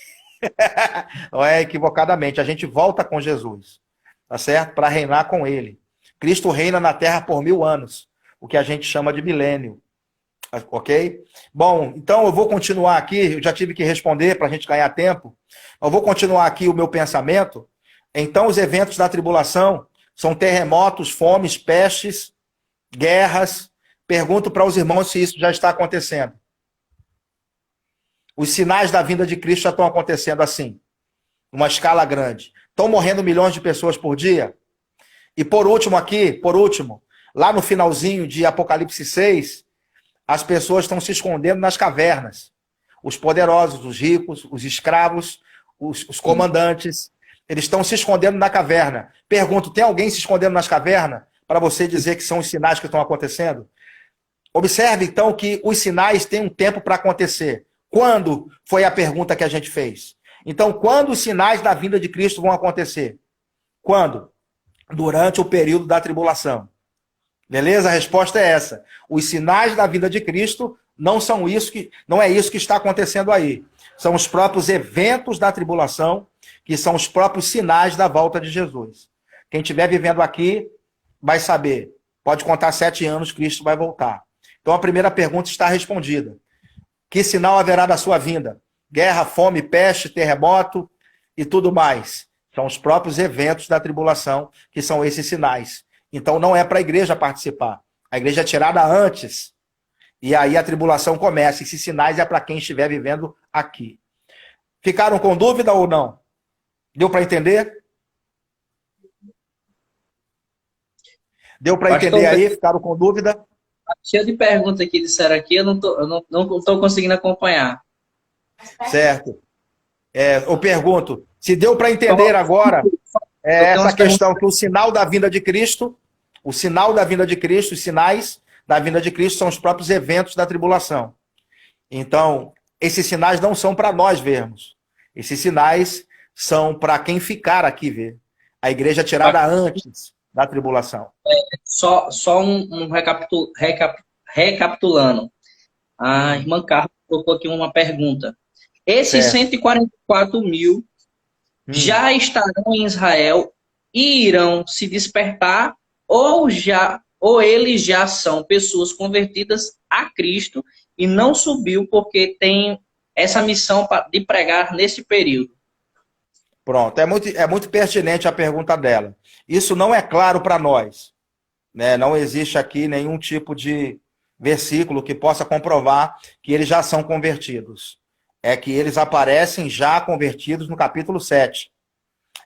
Não é equivocadamente, a gente volta com Jesus, tá certo? Para reinar com ele. Cristo reina na terra por 1000 anos, o que a gente chama de milênio. Ok? Bom, então eu vou continuar aqui, eu já tive que responder para a gente ganhar tempo. Eu vou continuar aqui o meu pensamento. Então, os eventos da tribulação são terremotos, fomes, pestes, guerras. Pergunto para os irmãos se isso já está acontecendo. Os sinais da vinda de Cristo já estão acontecendo assim, numa escala grande. Estão morrendo milhões de pessoas por dia. E por último aqui, lá no finalzinho de Apocalipse 6, as pessoas estão se escondendo nas cavernas. Os poderosos, os ricos, os escravos, os comandantes, eles estão se escondendo na caverna. Pergunto, tem alguém se escondendo nas cavernas para você dizer que são os sinais que estão acontecendo? Observe, então, que os sinais têm um tempo para acontecer. Quando foi a pergunta que a gente fez? Então, quando os sinais da vinda de Cristo vão acontecer? Quando? Durante o período da tribulação. Beleza? A resposta é essa. Os sinais da vinda de Cristo não é isso que está acontecendo aí. São os próprios eventos da tribulação, que são os próprios sinais da volta de Jesus. Quem estiver vivendo aqui vai saber. Pode contar 7 anos, Cristo vai voltar. Então a primeira pergunta está respondida. Que sinal haverá da sua vinda? Guerra, fome, peste, terremoto e tudo mais. São os próprios eventos da tribulação que são esses sinais. Então não é para a igreja participar. A igreja é tirada antes. E aí a tribulação começa. Esses sinais é para quem estiver vivendo aqui. Ficaram com dúvida ou não? Deu para entender? Deu para entender aí? Ficaram com dúvida? Cheio de perguntas que disseram aqui, eu não tô conseguindo acompanhar. Certo. Eu pergunto, se deu para entender agora essa questão que o sinal da vinda de Cristo, os sinais da vinda de Cristo são os próprios eventos da tribulação. Então, esses sinais não são para nós vermos. Esses sinais são para quem ficar aqui ver. A igreja é tirada antes da tribulação. Só recapitulando. A irmã Carla colocou aqui uma pergunta. Esses 144 mil já estarão em Israel e irão se despertar ou eles já são pessoas convertidas a Cristo e não subiu porque tem essa missão de pregar nesse período? Pronto, é muito pertinente a pergunta dela. Isso não é claro para nós, né? Não existe aqui nenhum tipo de versículo que possa comprovar que eles já são convertidos. É que eles aparecem já convertidos no capítulo 7.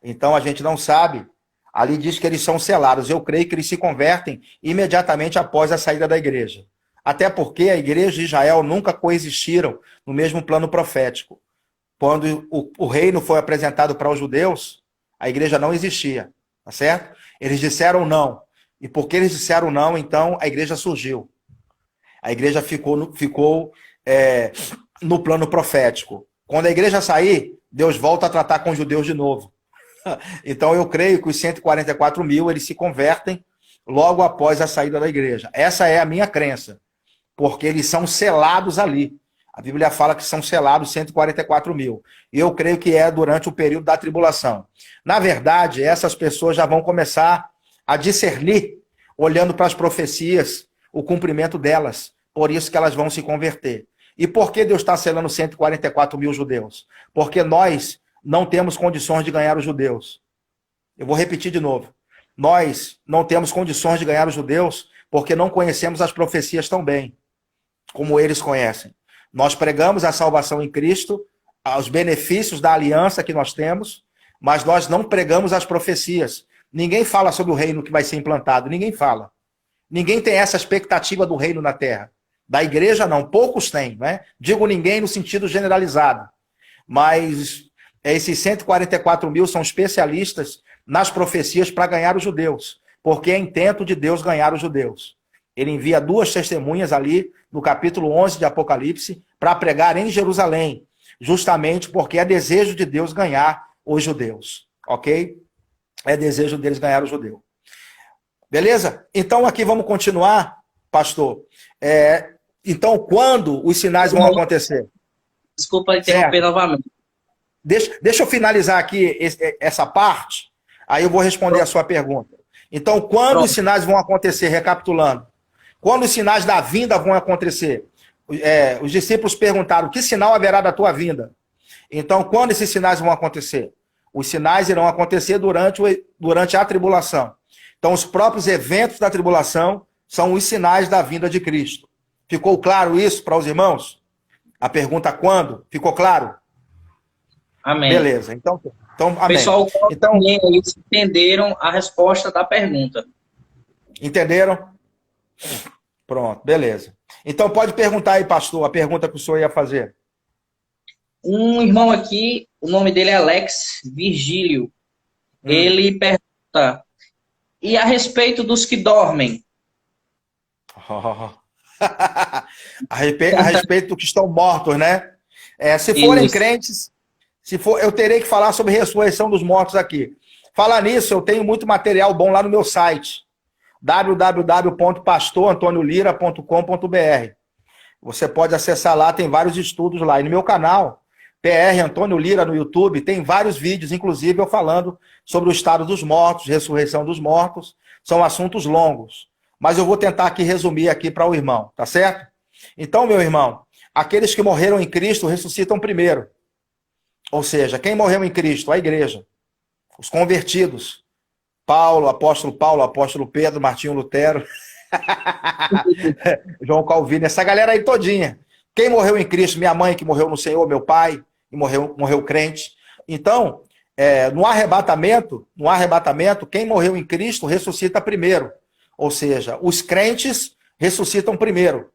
Então a gente não sabe. Ali diz que eles são selados. Eu creio que eles se convertem imediatamente após a saída da igreja. Até porque a igreja e Israel nunca coexistiram no mesmo plano profético. Quando o reino foi apresentado para os judeus, a igreja não existia, tá certo? Eles disseram não. E porque eles disseram não, então a igreja surgiu. A igreja ficou no plano profético. Quando a igreja sair, Deus volta a tratar com os judeus de novo. Então eu creio que os 144 mil eles se convertem logo após a saída da igreja. Essa é a minha crença, porque eles são selados ali. A Bíblia fala que são selados 144 mil. E eu creio que é durante o período da tribulação. Na verdade, essas pessoas já vão começar a discernir, olhando para as profecias, o cumprimento delas. Por isso que elas vão se converter. E por que Deus está selando 144 mil judeus? Porque nós não temos condições de ganhar os judeus. Eu vou repetir de novo. Nós não temos condições de ganhar os judeus porque não conhecemos as profecias tão bem como eles conhecem. Nós pregamos a salvação em Cristo, os benefícios da aliança que nós temos, mas nós não pregamos as profecias. Ninguém fala sobre o reino que vai ser implantado, ninguém fala. Ninguém tem essa expectativa do reino na terra. Da igreja não, poucos têm, né? Digo ninguém no sentido generalizado. Mas esses 144 mil são especialistas nas profecias para ganhar os judeus, porque é intento de Deus ganhar os judeus. Ele envia 2 testemunhas ali no capítulo 11 de Apocalipse para pregar em Jerusalém, justamente porque é desejo de Deus ganhar os judeus, ok? É desejo deles ganhar o judeu. Beleza? Então aqui vamos continuar, pastor. Então quando os sinais vão acontecer? Desculpa interromper novamente. Deixa eu finalizar aqui essa parte, aí eu vou responder a sua pergunta. Então, quando os sinais vão acontecer, recapitulando, quando os sinais da vinda vão acontecer? os discípulos perguntaram: que sinal haverá da tua vinda? Então, quando esses sinais vão acontecer? Os sinais irão acontecer durante a tribulação. Então, os próprios eventos da tribulação são os sinais da vinda de Cristo. Ficou claro isso para os irmãos? A pergunta quando? Ficou claro? Amém. Beleza, então amém. Pessoal, então, eles entenderam a resposta da pergunta. Entenderam? Pronto, beleza. Então pode perguntar aí, pastor, a pergunta que o senhor ia fazer. Um irmão aqui, o nome dele é Alex Virgílio. Ele pergunta: e a respeito dos que dormem? A respeito do que estão mortos, né? Se forem crentes, eu terei que falar sobre ressurreição dos mortos aqui. Falar nisso, eu tenho muito material bom lá no meu site, www.pastorantoniolira.com.br. Você pode acessar lá, tem vários estudos lá. E no meu canal, PR Antônio Lira no YouTube, tem vários vídeos, inclusive eu falando sobre o estado dos mortos, ressurreição dos mortos. São assuntos longos. Mas eu vou tentar aqui resumir aqui para o irmão, tá certo? Então, meu irmão, aqueles que morreram em Cristo ressuscitam primeiro. Ou seja, quem morreu em Cristo? A igreja. Os convertidos. Paulo, apóstolo Pedro, Martinho Lutero, João Calvino, essa galera aí todinha. Quem morreu em Cristo? Minha mãe que morreu no Senhor, meu pai, e morreu crente. Então, no arrebatamento, quem morreu em Cristo ressuscita primeiro. Ou seja, os crentes ressuscitam primeiro.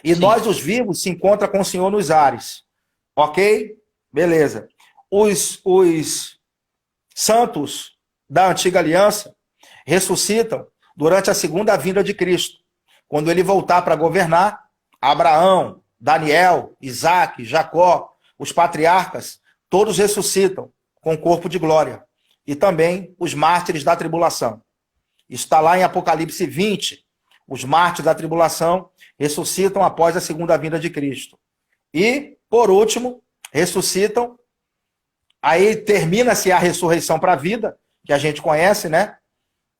E nós, os vivos, se encontra com o Senhor nos ares. Ok? Beleza. Os santos da antiga aliança ressuscitam durante a segunda vinda de Cristo. Quando ele voltar para governar, Abraão, Daniel, Isaac, Jacó, os patriarcas, todos ressuscitam com corpo de glória. E também os mártires da tribulação. Está lá em Apocalipse 20. Os mártires da tribulação ressuscitam após a segunda vinda de Cristo. E, por último, ressuscitam. Aí termina-se a ressurreição para a vida, que a gente conhece, né?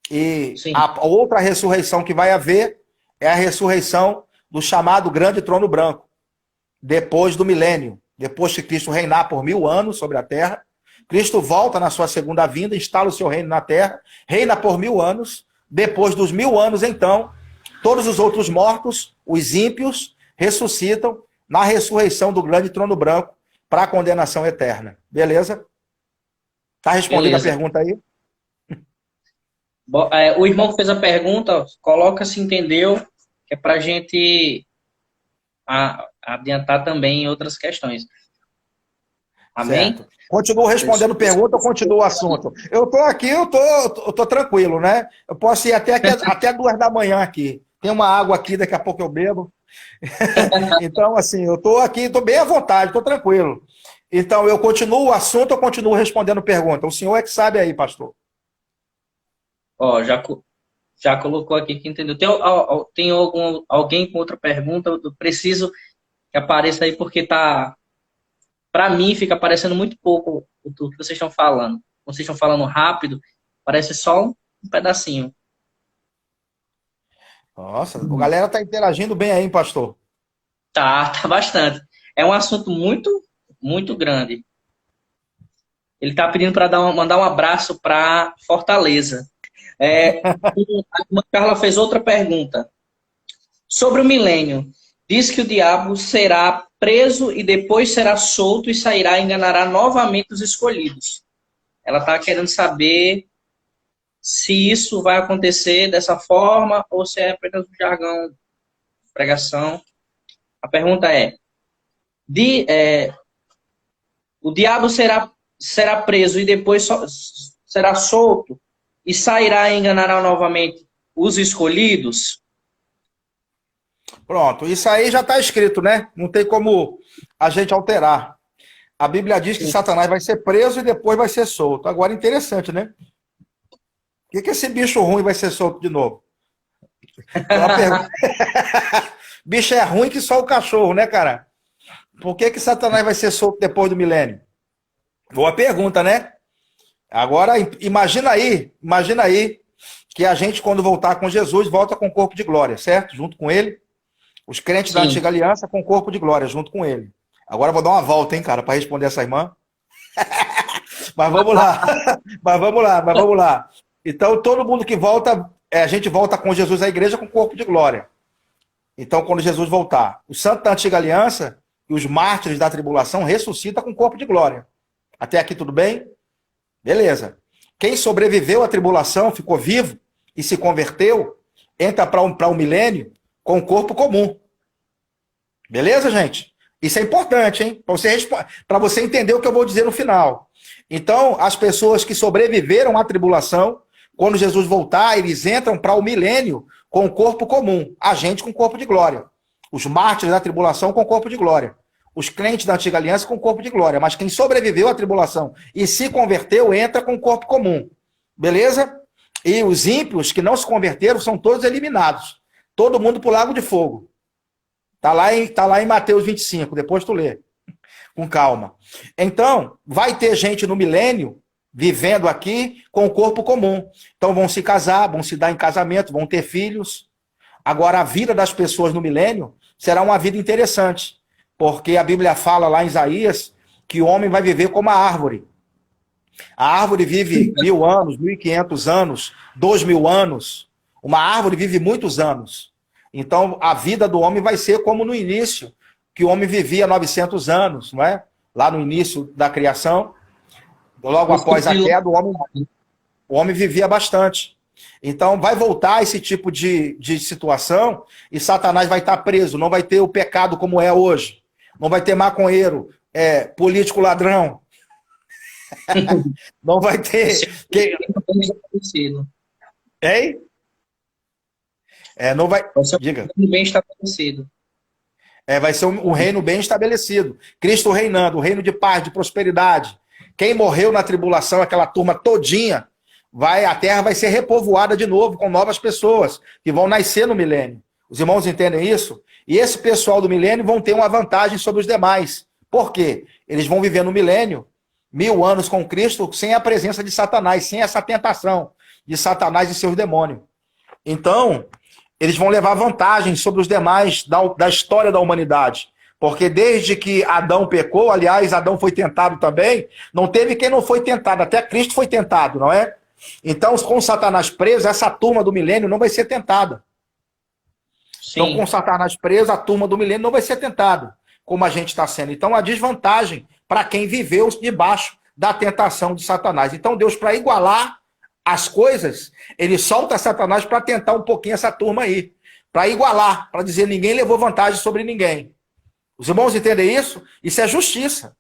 E sim, a outra ressurreição que vai haver é a ressurreição do chamado grande trono branco, depois do milênio, depois que Cristo reinar por 1000 anos sobre a terra. Cristo volta na sua segunda vinda, instala o seu reino na terra, reina por 1000 anos. Depois dos 1000 anos, então, todos os outros mortos, os ímpios, ressuscitam na ressurreição do grande trono branco para a condenação eterna. Beleza? Tá respondendo a pergunta aí? O irmão que fez a pergunta, coloca se entendeu, que é para a gente adiantar também em outras questões. Amém? Certo. Continuo respondendo pergunta ou continuo o assunto? Eu tô aqui, eu tô tranquilo, né? Eu posso ir até 2 da manhã aqui. Tem uma água aqui, daqui a pouco eu bebo. Então, assim, eu tô aqui, tô bem à vontade, tô tranquilo. Então, eu continuo o assunto ou continuo respondendo pergunta? O senhor é que sabe aí, pastor. Já colocou aqui que entendeu. Tem alguém com outra pergunta? Eu preciso que apareça aí, porque tá... Para mim, fica parecendo muito pouco o que vocês estão falando. Vocês estão falando rápido, parece só um pedacinho. Nossa, a galera tá interagindo bem aí, hein, pastor? Tá bastante. É um assunto muito, muito grande. Ele tá pedindo para mandar um abraço para Fortaleza. A irmã Carla fez outra pergunta. Sobre o milênio. Diz que o diabo será preso e depois será solto e sairá e enganará novamente os escolhidos. Ela está querendo saber se isso vai acontecer dessa forma ou se é apenas um jargão de pregação. A pergunta é, o diabo será preso e depois será solto e sairá e enganará novamente os escolhidos? Pronto, isso aí já está escrito, né? Não tem como a gente alterar. A Bíblia diz que Satanás vai ser preso e depois vai ser solto. Agora, interessante, né? Por que esse bicho ruim vai ser solto de novo? Bicho é ruim que só o cachorro, né, cara? Por que Satanás vai ser solto depois do milênio? Boa pergunta, né? Agora, imagina aí que a gente, quando voltar com Jesus, volta com o corpo de glória, certo? Junto com ele. Os crentes da Sim. antiga aliança com o corpo de glória, junto com ele. Agora eu vou dar uma volta, hein, cara, para responder essa irmã. Mas vamos lá. Mas vamos lá. Então, todo mundo que volta, a gente volta com Jesus à igreja com o corpo de glória. Então, quando Jesus voltar, o santo da antiga aliança e os mártires da tribulação ressuscitam com o corpo de glória. Até aqui tudo bem? Beleza. Quem sobreviveu à tribulação, ficou vivo e se converteu, entra para um milênio com o corpo comum. Beleza, gente? Isso é importante, hein? Para você entender o que eu vou dizer no final. Então, as pessoas que sobreviveram à tribulação, quando Jesus voltar, eles entram para o milênio com o corpo comum. A gente com o corpo de glória. Os mártires da tribulação com o corpo de glória. Os crentes da antiga aliança com o corpo de glória. Mas quem sobreviveu à tribulação e se converteu, entra com o corpo comum. Beleza? E os ímpios que não se converteram são todos eliminados. Todo mundo para o lago de fogo. Tá lá em Mateus 25, depois tu lê. Com calma. Então, vai ter gente no milênio vivendo aqui com o corpo comum. Então vão se casar, vão se dar em casamento, vão ter filhos. Agora, a vida das pessoas no milênio será uma vida interessante. Porque a Bíblia fala lá em Isaías que o homem vai viver como a árvore. A árvore vive 1000 anos, 1500 anos, 2000 anos. Uma árvore vive muitos anos. Então, a vida do homem vai ser como no início, que o homem vivia 900 anos, não é? Lá no início da criação, logo após a queda, o homem vivia bastante. Então, vai voltar esse tipo de situação e Satanás vai estar preso, não vai ter o pecado como é hoje. Não vai ter maconheiro, político ladrão. Não vai ter... Hein? Não vai... Diga. Bem estabelecido. Vai ser um reino bem estabelecido. Cristo reinando, um reino de paz, de prosperidade. Quem morreu na tribulação, aquela turma todinha, a terra vai ser repovoada de novo com novas pessoas que vão nascer no milênio. Os irmãos entendem isso? E esse pessoal do milênio vão ter uma vantagem sobre os demais. Por quê? Eles vão viver no milênio, 1000 anos com Cristo, sem a presença de Satanás, sem essa tentação de Satanás e seus demônios. Então, eles vão levar vantagem sobre os demais da história da humanidade. Porque desde que Adão pecou, aliás, Adão foi tentado também, não teve quem não foi tentado, até Cristo foi tentado, não é? Então, com Satanás preso, essa turma do milênio não vai ser tentada. Sim. Então, com Satanás preso, a turma do milênio não vai ser tentada, como a gente está sendo. Então, a desvantagem para quem viveu debaixo da tentação de Satanás. Então, Deus, para igualar as coisas, ele solta Satanás para tentar um pouquinho essa turma aí. Para igualar, para dizer ninguém levou vantagem sobre ninguém. Os irmãos entendem isso? Isso é justiça.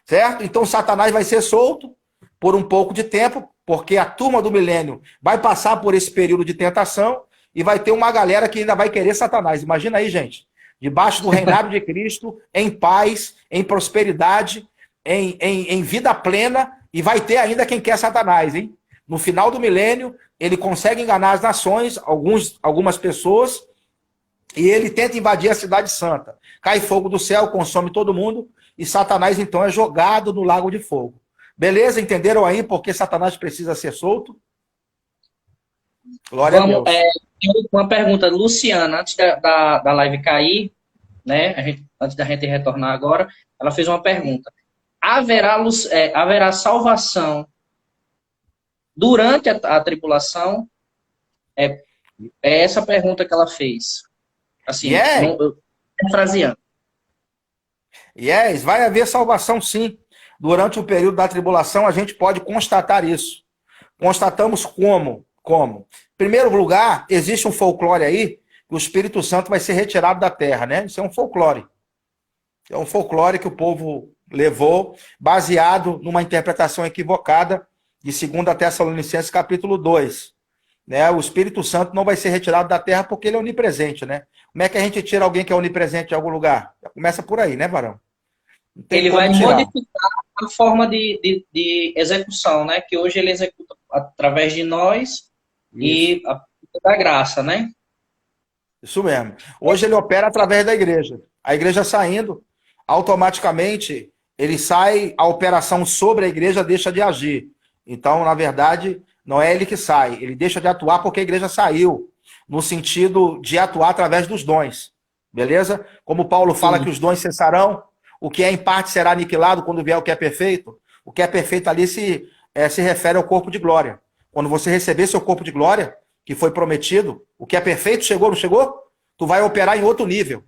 Certo? Então Satanás vai ser solto por um pouco de tempo, porque a turma do milênio vai passar por esse período de tentação e vai ter uma galera que ainda vai querer Satanás. Imagina aí, gente. Debaixo do reinado de Cristo, em paz, em prosperidade, em vida plena, e vai ter ainda quem quer Satanás, hein? No final do milênio, ele consegue enganar as nações, algumas pessoas, e ele tenta invadir a cidade santa. Cai fogo do céu, consome todo mundo, e Satanás, então, é jogado no lago de fogo. Beleza? Entenderam aí por que Satanás precisa ser solto? Glória a Deus. Uma pergunta, Luciana, antes da live cair, né, antes da gente retornar agora, ela fez uma pergunta. Haverá salvação durante a tribulação? É essa pergunta que ela fez. Assim, fraseando. Vai haver salvação, sim. Durante o período da tribulação, a gente pode constatar isso. Constatamos como? Como? Em primeiro lugar, existe um folclore aí, que o Espírito Santo vai ser retirado da terra, né? Isso é um folclore. É um folclore que o povo levou, baseado numa interpretação equivocada de 2 Tessalonicenses capítulo 2. Né? O Espírito Santo não vai ser retirado da terra porque ele é onipresente, né? Como é que a gente tira alguém que é onipresente de algum lugar? Já começa por aí, né, varão? Ele vai modificar a forma de execução, né? Que hoje ele executa através de nós. Isso. E da graça, né? Isso mesmo. Hoje ele opera através da igreja. A igreja saindo, automaticamente ele sai, a operação sobre a igreja deixa de agir. Então, na verdade, não é ele que sai, ele deixa de atuar porque a igreja saiu, no sentido de atuar através dos dons. Beleza? Como Paulo fala Sim. que os dons cessarão, o que é em parte será aniquilado quando vier o que é perfeito. O que é perfeito ali se refere ao corpo de glória. Quando você receber seu corpo de glória, que foi prometido, o que é perfeito chegou, não chegou? Tu vai operar em outro nível.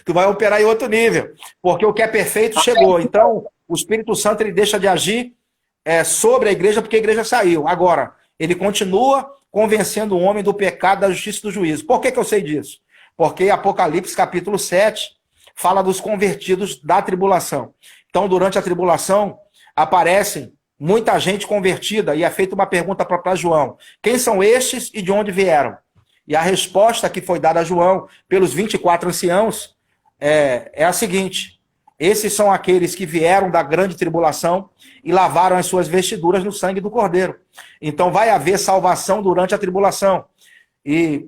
Tu vai operar em outro nível. Porque o que é perfeito chegou. Então, o Espírito Santo ele deixa de agir sobre a igreja porque a igreja saiu. Agora, ele continua convencendo o homem do pecado, da justiça e do juízo. Por que eu sei disso? Porque Apocalipse capítulo 7 fala dos convertidos da tribulação. Então, durante a tribulação, aparecem muita gente convertida e é feita uma pergunta para João. Quem são estes e de onde vieram? E a resposta que foi dada a João pelos 24 anciãos é a seguinte: esses são aqueles que vieram da grande tribulação e lavaram as suas vestiduras no sangue do Cordeiro. Então vai haver salvação durante a tribulação. E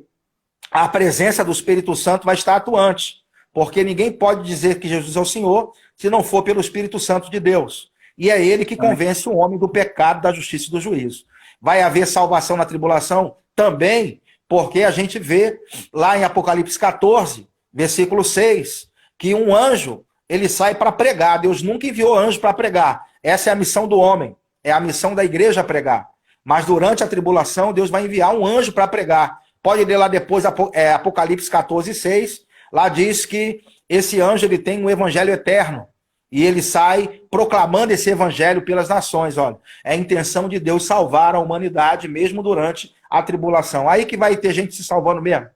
a presença do Espírito Santo vai estar atuante. Porque ninguém pode dizer que Jesus é o Senhor se não for pelo Espírito Santo de Deus. E é ele que convence o homem do pecado, da justiça e do juízo. Vai haver salvação na tribulação? Também, porque a gente vê lá em Apocalipse 14, versículo 6, que um anjo, ele sai para pregar. Deus nunca enviou anjo para pregar. Essa é a missão do homem. É a missão da igreja pregar. Mas durante a tribulação, Deus vai enviar um anjo para pregar. Pode ler lá depois Apocalipse 14, 6. Lá diz que esse anjo ele tem um evangelho eterno. E ele sai proclamando esse evangelho pelas nações. Olha, é a intenção de Deus salvar a humanidade mesmo durante a tribulação. Aí que vai ter gente se salvando mesmo.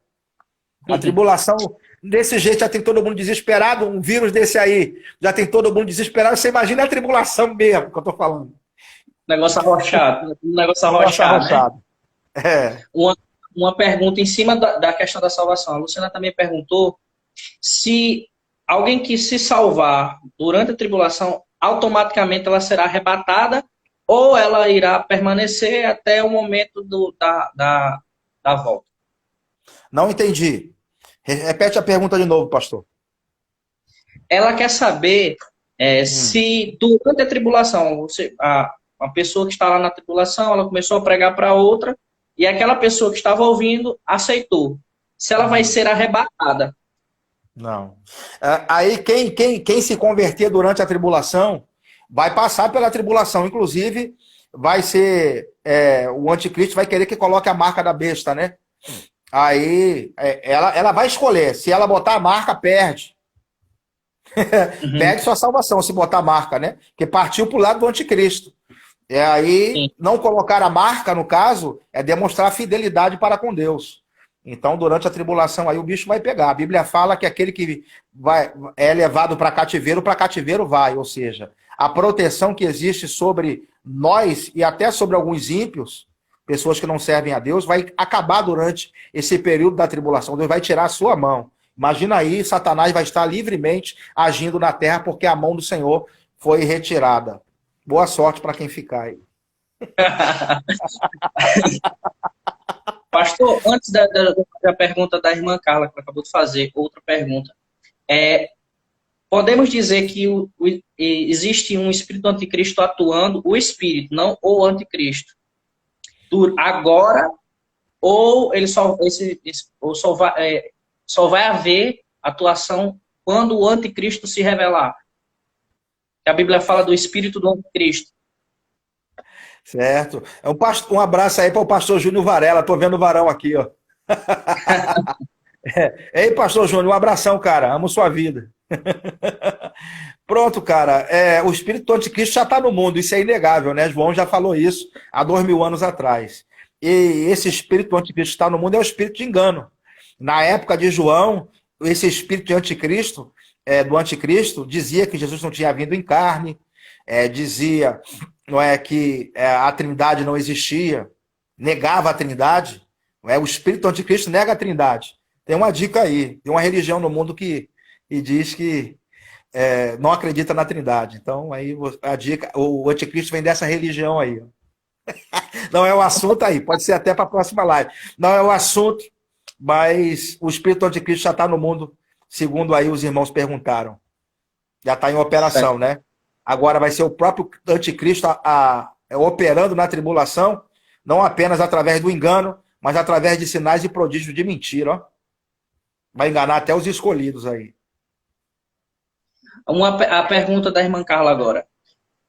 A tribulação, desse jeito, já tem todo mundo desesperado. Um vírus desse aí, já tem todo mundo desesperado. Você imagina a tribulação mesmo que eu estou falando. Negócio arrochado. Negócio arrochado, né? Uma pergunta em cima da questão da salvação. A Luciana também perguntou se alguém que se salvar durante a tribulação, automaticamente ela será arrebatada ou ela irá permanecer até o momento da volta. Não entendi. Repete a pergunta de novo, pastor. Ela quer saber se durante a tribulação, uma pessoa que está lá na tribulação, ela começou a pregar para outra, e aquela pessoa que estava ouvindo aceitou. Se ela vai ser arrebatada. Não. Aí quem se converter durante a tribulação vai passar pela tribulação. Inclusive, vai ser o anticristo vai querer que coloque a marca da besta, né? Aí ela vai escolher. Se ela botar a marca, perde. Perde sua salvação se botar a marca, né? Porque partiu para o lado do anticristo. Aí, não colocar a marca, no caso, é demonstrar fidelidade para com Deus. Então, durante a tribulação, aí o bicho vai pegar. A Bíblia fala que aquele que é levado para cativeiro vai. Ou seja, a proteção que existe sobre nós e até sobre alguns ímpios, pessoas que não servem a Deus, vai acabar durante esse período da tribulação. Deus vai tirar a sua mão. Imagina aí, Satanás vai estar livremente agindo na terra porque a mão do Senhor foi retirada. Boa sorte para quem ficar aí. Pastor, antes da pergunta da irmã Carla, que acabou de fazer, outra pergunta. Podemos dizer que existe um espírito anticristo atuando, o espírito, não o anticristo, agora, ou ele só vai haver atuação quando o anticristo se revelar? A Bíblia fala do espírito do anticristo. Certo. Um abraço aí para o pastor Júnior Varela. Tô vendo o varão aqui, ó. Ei, pastor Júnior, um abração, cara. Amo sua vida. Pronto, cara. O espírito do anticristo já está no mundo. Isso é inegável, né? João já falou isso há 2000 anos atrás. E esse espírito do anticristo que está no mundo é o espírito de engano. Na época de João, esse espírito de anticristo, do anticristo, dizia que Jesus não tinha vindo em carne, dizia que a Trindade não existia, negava a Trindade. O espírito do anticristo nega a Trindade. Tem uma dica aí, tem uma religião no mundo que diz que não acredita na Trindade. Então, aí a dica, o anticristo vem dessa religião aí. Não é o assunto aí, pode ser até para a próxima live. Não é o assunto, mas o espírito do anticristo já está no mundo, segundo aí os irmãos perguntaram. Já está em operação, né? Agora vai ser o próprio anticristo operando na tribulação, não apenas através do engano, mas através de sinais e prodígios de mentira. Ó. Vai enganar até os escolhidos aí. A pergunta da irmã Carla agora.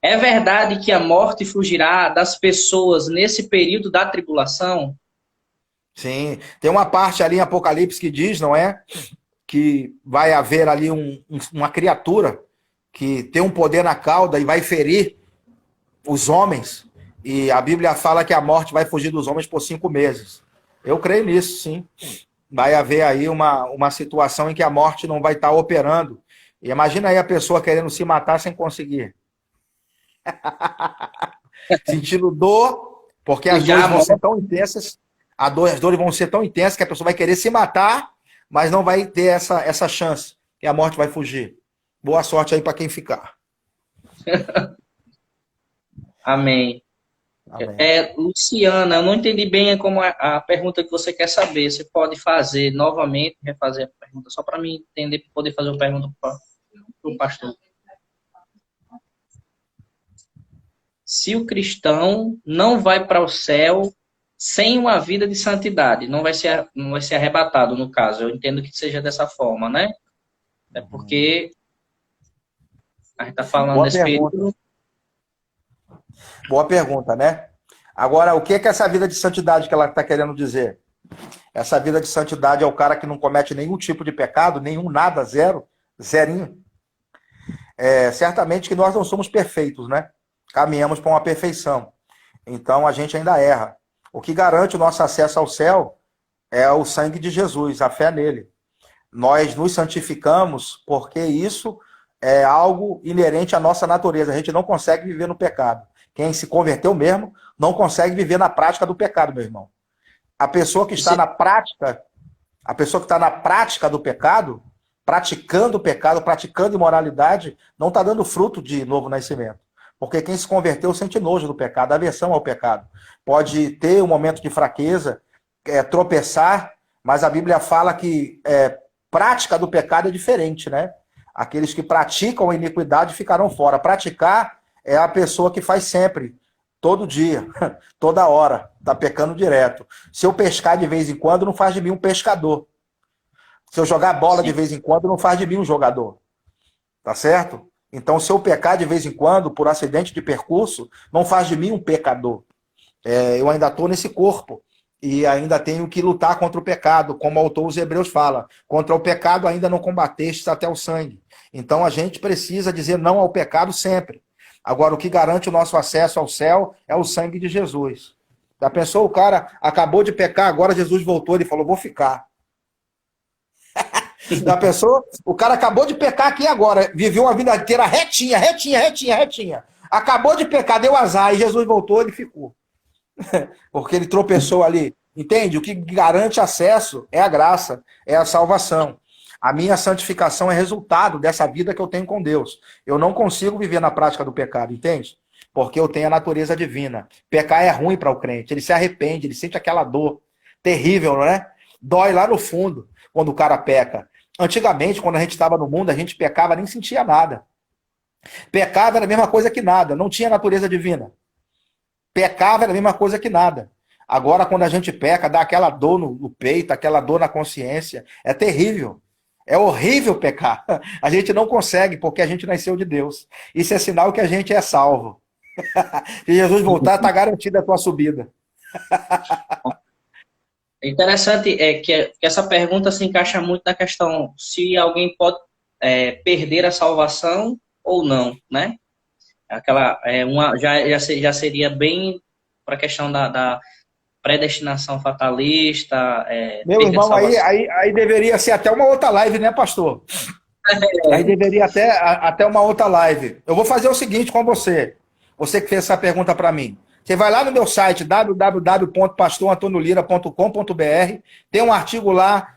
É verdade que a morte fugirá das pessoas nesse período da tribulação? Sim, tem uma parte ali em Apocalipse que diz, não é? Que vai haver ali uma criatura que tem um poder na cauda e vai ferir os homens. E a Bíblia fala que a morte vai fugir dos homens por 5 meses. Eu creio nisso, sim. Vai haver aí uma situação em que a morte não vai estar operando. E imagina aí a pessoa querendo se matar sem conseguir. Sentindo dor, porque as dores vão ser tão intensas, as dores vão ser tão intensas que a pessoa vai querer se matar, mas não vai ter essa chance, que a morte vai fugir. Boa sorte aí para quem ficar. Amém. Amém. Luciana, eu não entendi bem como a pergunta que você quer saber. Você pode fazer novamente, refazer a pergunta, só para mim entender, para poder fazer uma pergunta para o pastor. Se o cristão não vai para o céu sem uma vida de santidade, não vai ser arrebatado, no caso. Eu entendo que seja dessa forma, né? É porque a gente está falando desse período. Boa pergunta, né? Agora, o que é essa vida de santidade que ela está querendo dizer? Essa vida de santidade é o cara que não comete nenhum tipo de pecado, nenhum nada, zero, zerinho. Certamente que nós não somos perfeitos, né? Caminhamos para uma perfeição. Então, a gente ainda erra. O que garante o nosso acesso ao céu é o sangue de Jesus, a fé nele. Nós nos santificamos porque isso é algo inerente à nossa natureza. A gente não consegue viver no pecado. Quem se converteu mesmo não consegue viver na prática do pecado, meu irmão. A pessoa que está na prática, do pecado, praticando o pecado, praticando imoralidade, não está dando fruto de novo nascimento. Porque quem se converteu sente nojo do pecado, aversão ao pecado. Pode ter um momento de fraqueza, tropeçar, mas a Bíblia fala que prática do pecado é diferente, né? Aqueles que praticam a iniquidade ficarão fora. Praticar é a pessoa que faz sempre, todo dia, toda hora, está pecando direto. Se eu pescar de vez em quando, não faz de mim um pescador. Se eu jogar bola de vez em quando, não faz de mim um jogador. Tá certo? Então, se eu pecar de vez em quando, por acidente de percurso, não faz de mim um pecador. Eu ainda estou nesse corpo. E ainda tenho que lutar contra o pecado, como o autor dos Hebreus fala. Contra o pecado ainda não combatestes até o sangue. Então, a gente precisa dizer não ao pecado sempre. Agora, o que garante o nosso acesso ao céu é o sangue de Jesus. Já pensou? O cara acabou de pecar, agora Jesus voltou, ele falou, vou ficar. Já pensou? O cara acabou de pecar aqui agora, viveu uma vida inteira retinha. Acabou de pecar, deu azar, e Jesus voltou, ele ficou. Porque ele tropeçou ali. Entende? O que garante acesso é a graça, é a salvação. A minha santificação é resultado dessa vida que eu tenho com Deus. Eu não consigo viver na prática do pecado, entende? Porque eu tenho a natureza divina. Pecar é ruim para o crente, ele se arrepende, ele sente aquela dor terrível, não é? Dói lá no fundo quando o cara peca. Antigamente, quando a gente estava no mundo, a gente pecava, nem sentia nada. Pecava era a mesma coisa que nada, não tinha natureza divina. Pecava era a mesma coisa que nada. Agora, quando a gente peca, dá aquela dor no peito, aquela dor na consciência. É terrível. É horrível pecar. A gente não consegue, porque a gente nasceu de Deus. Isso é sinal que a gente é salvo. Se Jesus voltar, está garantida a tua subida. Interessante que essa pergunta se encaixa muito na questão se alguém pode perder a salvação ou não, né? Aquela, já seria bem para a questão da predestinação fatalista. Meu irmão, aí deveria ser até uma outra live, né, pastor? Aí deveria até uma outra live. Eu vou fazer o seguinte com você. Você que fez essa pergunta para mim. Você vai lá no meu site, www.pastorantonolira.com.br, tem um artigo lá,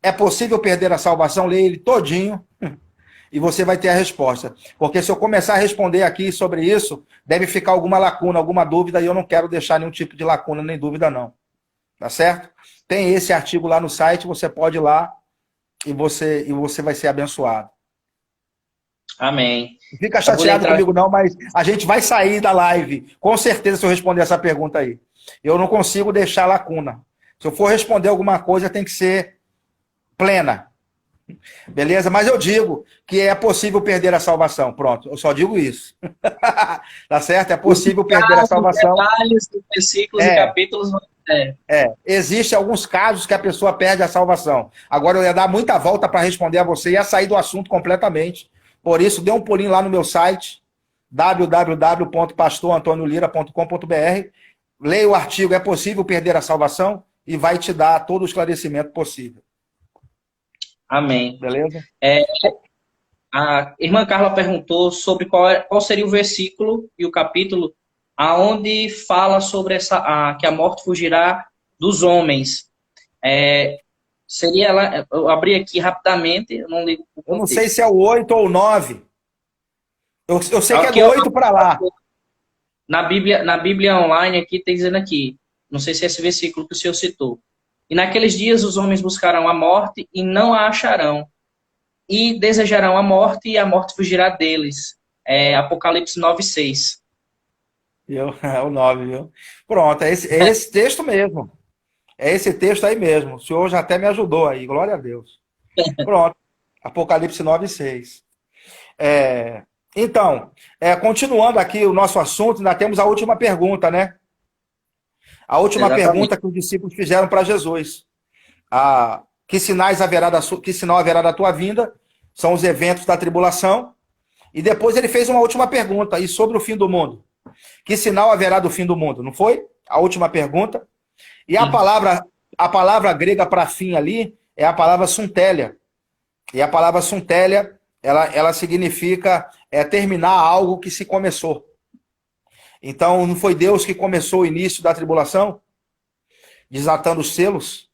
é possível perder a salvação? Leia ele todinho e você vai ter a resposta. Porque se eu começar a responder aqui sobre isso, deve ficar alguma lacuna, alguma dúvida, e eu não quero deixar nenhum tipo de lacuna nem dúvida, não. Tá certo? Tem esse artigo lá no site, você pode ir lá e você vai ser abençoado. Amém. Não fica chateado comigo não, mas a gente vai sair da live. Com certeza, se eu responder essa pergunta aí. Eu não consigo deixar lacuna. Se eu for responder alguma coisa, tem que ser plena. Beleza? Mas eu digo que é possível perder a salvação. Pronto, eu só digo isso. Tá certo? É possível perder a salvação. Detalhes, versículos e capítulos. Existem alguns casos que a pessoa perde a salvação. Agora eu ia dar muita volta para responder a você e ia sair do assunto completamente. Por isso, dê um pulinho lá no meu site, www.pastorantoniolira.com.br. Leia o artigo É Possível Perder a Salvação e vai te dar todo o esclarecimento possível. Amém. Beleza? A irmã Carla perguntou sobre qual seria o versículo e o capítulo aonde fala sobre que a morte fugirá dos homens. Seria ela, eu abri aqui rapidamente, eu não ligo pro Eu não contexto. sei se é o 8 ou o 9. Eu sei que é do 8 para lá. Na Bíblia online aqui, tem dizendo aqui, não sei se é esse versículo que o senhor citou. E naqueles dias os homens buscarão a morte e não a acharão. E desejarão a morte e a morte fugirá deles. Apocalipse 9:6. É o 9, viu? Pronto, é esse texto mesmo. É esse texto aí mesmo. O senhor já até me ajudou aí, glória a Deus. Pronto, Apocalipse 9:6. Então, continuando aqui o nosso assunto, ainda temos a última pergunta, né? A última pergunta que os discípulos fizeram para Jesus. Que sinal haverá da tua vinda? São os eventos da tribulação. E depois ele fez uma última pergunta. E sobre o fim do mundo? Que sinal haverá do fim do mundo? Não foi? A última pergunta. E a palavra grega para fim ali é a palavra suntélia. E a palavra suntélia, ela significa terminar algo que se começou. Então, não foi Deus que começou o início da tribulação? Desatando os selos?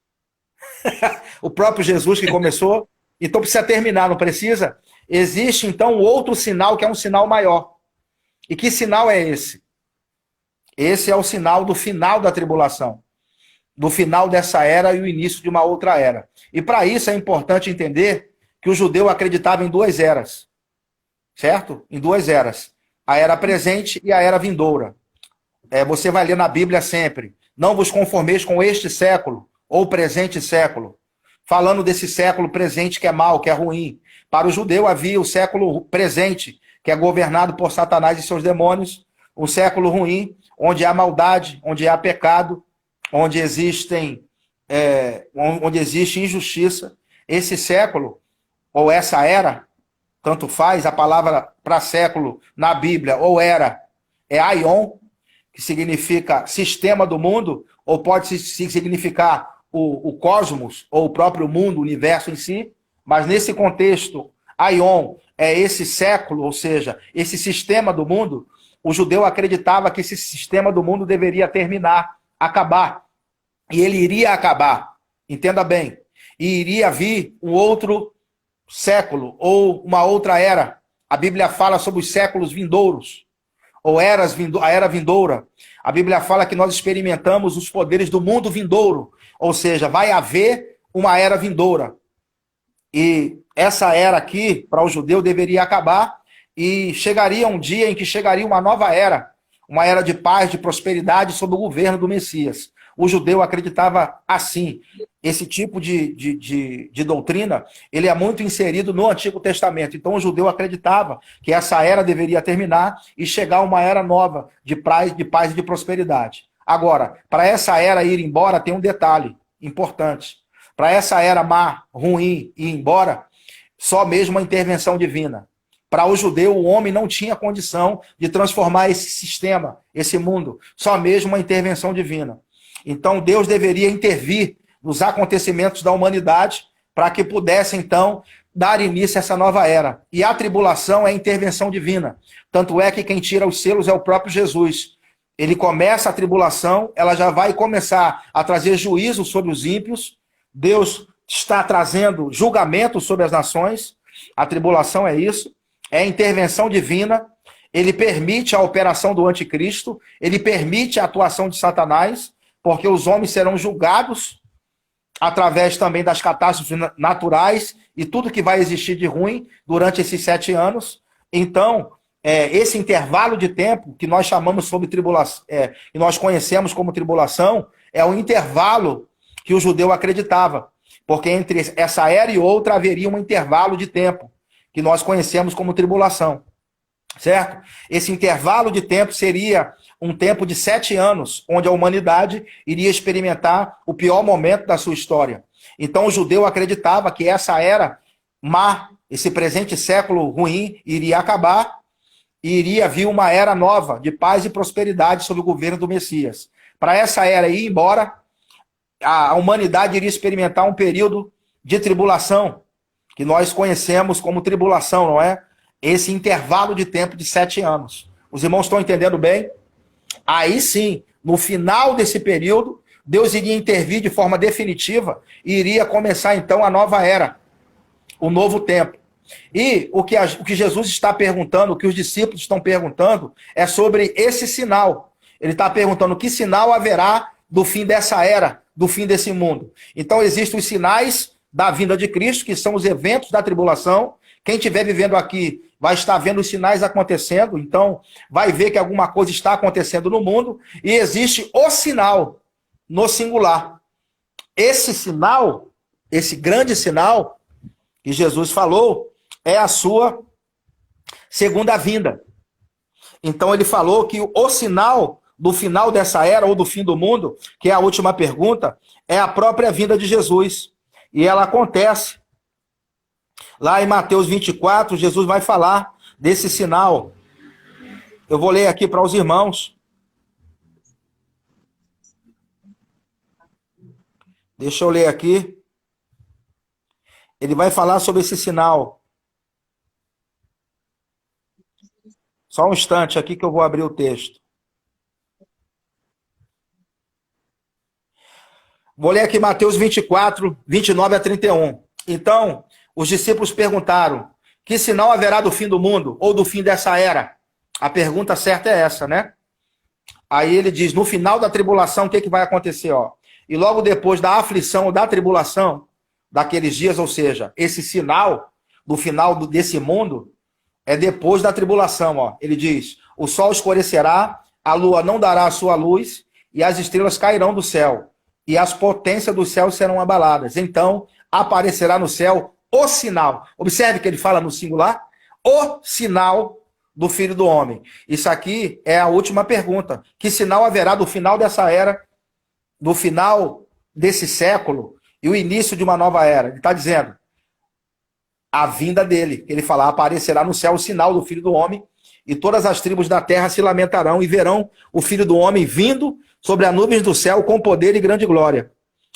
O próprio Jesus que começou? Então precisa terminar, não precisa? Existe, então, outro sinal que é um sinal maior. E que sinal é esse? Esse é o sinal do final da tribulação. Do final dessa era e o início de uma outra era. E para isso é importante entender que o judeu acreditava em duas eras. Certo? Em duas eras. A era presente e a era vindoura. Você vai ler na Bíblia sempre. Não vos conformeis com este século, ou presente século. Falando desse século presente que é mau, que é ruim. Para o judeu havia o século presente, que é governado por Satanás e seus demônios. Um século ruim, onde há maldade, onde há pecado, onde existe injustiça. Esse século, ou essa era, tanto faz, a palavra para século na Bíblia, ou era, é aion, que significa sistema do mundo, ou pode significar o cosmos, ou o próprio mundo, o universo em si, mas nesse contexto, aion é esse século, ou seja, esse sistema do mundo. O judeu acreditava que esse sistema do mundo deveria terminar, acabar, e ele iria acabar, entenda bem, e iria vir um outro século, ou uma outra era. A Bíblia fala sobre os séculos vindouros, ou a era vindoura. A Bíblia fala que nós experimentamos os poderes do mundo vindouro, ou seja, vai haver uma era vindoura. E essa era aqui, para o judeu, deveria acabar, e chegaria um dia em que chegaria uma nova era, uma era de paz, de prosperidade sob o governo do Messias. O judeu acreditava assim. Esse tipo de doutrina, ele é muito inserido no Antigo Testamento. Então o judeu acreditava que essa era deveria terminar e chegar uma era nova de paz e de prosperidade. Agora, para essa era ir embora, tem um detalhe importante. Para essa era má, ruim, ir embora, só mesmo a intervenção divina. Para o judeu, o homem não tinha condição de transformar esse sistema, esse mundo. Só mesmo a intervenção divina. Então Deus deveria intervir nos acontecimentos da humanidade para que pudesse, então, dar início a essa nova era. E a tribulação é a intervenção divina. Tanto é que quem tira os selos é o próprio Jesus. Ele começa a tribulação, ela já vai começar a trazer juízo sobre os ímpios. Deus está trazendo julgamento sobre as nações. A tribulação é isso. É a intervenção divina. Ele permite a operação do anticristo. Ele permite a atuação de Satanás, porque os homens serão julgados através também das catástrofes naturais e tudo que vai existir de ruim durante esses 7 anos. Então, esse intervalo de tempo que nós chamamos sobre tribulação, que nós conhecemos como tribulação, é o intervalo que o judeu acreditava. porque entre essa era e outra haveria um intervalo de tempo, que nós conhecemos como tribulação, certo? Esse intervalo de tempo seria um tempo de 7 anos, onde a humanidade iria experimentar o pior momento da sua história. Então o judeu acreditava que essa era má, esse presente século ruim iria acabar e iria vir uma era nova de paz e prosperidade sob o governo do Messias. Para essa era ir embora, a humanidade iria experimentar um período de tribulação, que nós conhecemos como tribulação, não é? Esse intervalo de tempo de 7 anos. Os irmãos estão entendendo bem? Aí sim, no final desse período, Deus iria intervir de forma definitiva e iria começar então a nova era, o novo tempo. E o que Jesus está perguntando, o que os discípulos estão perguntando, é sobre esse sinal. Ele está perguntando que sinal haverá do fim dessa era, do fim desse mundo. Então existem os sinais da vinda de Cristo, que são os eventos da tribulação. Quem estiver vivendo aqui vai estar vendo os sinais acontecendo, então vai ver que alguma coisa está acontecendo no mundo, e existe o sinal, no singular. Esse sinal, esse grande sinal que Jesus falou, é a sua segunda vinda. Então ele falou que o sinal do final dessa era, ou do fim do mundo, que é a última pergunta, é a própria vinda de Jesus. E ela acontece. Lá em Mateus 24, Jesus vai falar desse sinal. Eu vou ler aqui para os irmãos. Deixa eu ler aqui. Ele vai falar sobre esse sinal. Só um instante aqui que eu vou abrir o texto. Vou ler aqui Mateus 24, 29 a 31. Então, os discípulos perguntaram: que sinal haverá do fim do mundo ou do fim dessa era? A pergunta certa é essa, né? Aí ele diz: no final da tribulação, o que vai acontecer? Ó? E logo depois da aflição ou da tribulação daqueles dias, ou seja, esse sinal do final desse mundo é depois da tribulação. Ó. Ele diz: o sol escurecerá, a lua não dará a sua luz e as estrelas cairão do céu e as potências do céu serão abaladas. Então aparecerá no céu o sinal. Observe que ele fala no singular, o sinal do Filho do Homem. Isso aqui é a última pergunta. Que sinal haverá do final dessa era, do final desse século e o início de uma nova era? Ele está dizendo a vinda dele. Ele fala: aparecerá no céu o sinal do Filho do Homem e todas as tribos da terra se lamentarão e verão o Filho do Homem vindo sobre as nuvens do céu com poder e grande glória.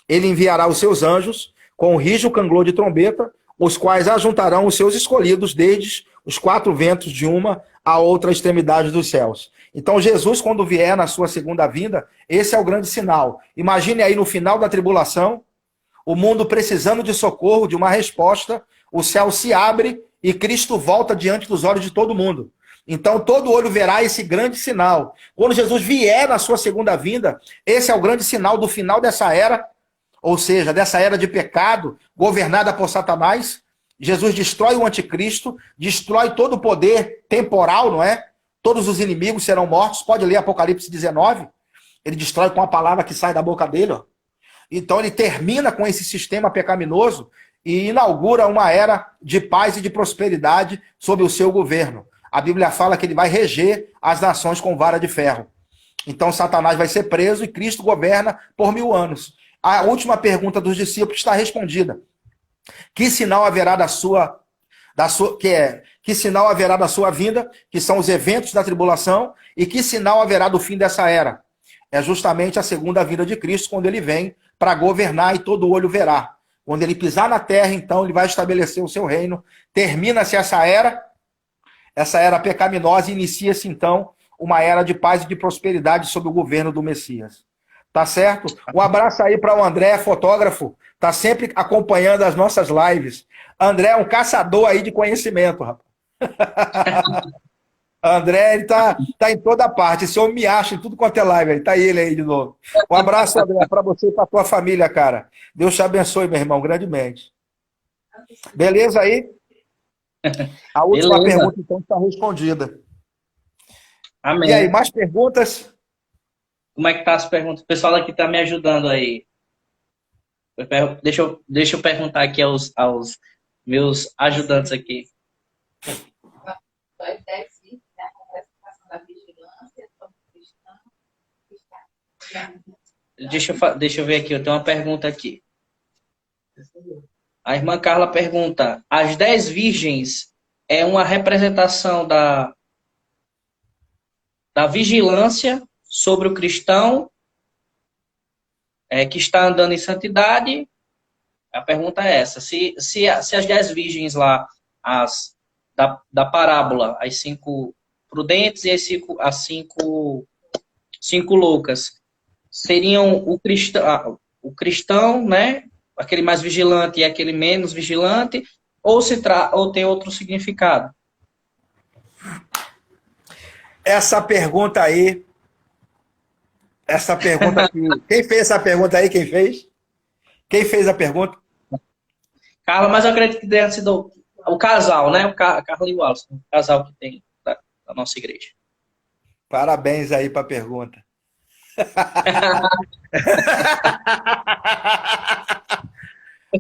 Ele enviará os seus anjos com um rijo canglor de trombeta, os quais ajuntarão os seus escolhidos desde os 4 ventos de uma a outra extremidade dos céus. Então Jesus, quando vier na sua segunda vinda, esse é o grande sinal. Imagine aí no final da tribulação, o mundo precisando de socorro, de uma resposta, o céu se abre e Cristo volta diante dos olhos de todo mundo. Então todo olho verá esse grande sinal. Quando Jesus vier na sua segunda vinda, esse é o grande sinal do final dessa era, ou seja, dessa era de pecado, governada por Satanás. Jesus destrói o anticristo, destrói todo o poder temporal, não é? Todos os inimigos serão mortos. Pode ler Apocalipse 19. Ele destrói com a palavra que sai da boca dele. Ó. Então ele termina com esse sistema pecaminoso e inaugura uma era de paz e de prosperidade sob o seu governo. A Bíblia fala que ele vai reger as nações com vara de ferro. Então Satanás vai ser preso e Cristo governa por 1000 anos. A última pergunta dos discípulos está respondida. Que sinal haverá que sinal haverá da sua vinda, que são os eventos da tribulação, e que sinal haverá do fim dessa era? É justamente a segunda vinda de Cristo, quando ele vem para governar e todo olho verá. Quando ele pisar na terra, então ele vai estabelecer o seu reino. Termina-se essa era pecaminosa, e inicia-se então uma era de paz e de prosperidade sob o governo do Messias. Tá certo? Um abraço aí para o André, fotógrafo, tá sempre acompanhando as nossas lives. André é um caçador aí de conhecimento, rapaz. André, ele tá em toda parte. Esse homem me acha em tudo quanto é live aí. Tá ele aí de novo. Um abraço, André, para você e para tua família, cara. Deus te abençoe, meu irmão, grandemente. Beleza aí? A última pergunta, então, está respondida. Amém. E aí, mais perguntas? Como é que tá as perguntas? O pessoal aqui tá me ajudando aí. Deixa eu perguntar aqui aos meus ajudantes aqui. Deixa eu ver aqui, eu tenho uma pergunta aqui. A irmã Carla pergunta: as 10 virgens é uma representação da vigilância sobre o cristão que está andando em santidade? A pergunta é essa: se as 10 virgens lá, da parábola, as 5 prudentes e as cinco loucas, seriam o cristão, né? Aquele mais vigilante e aquele menos vigilante, ou tem outro significado? Essa pergunta aqui, quem fez essa pergunta aí? Quem fez? Quem fez a pergunta? Carla, mas eu acredito que tenha sido o casal, né? Carla e o Alisson, o casal que tem da nossa igreja. Parabéns aí para a pergunta.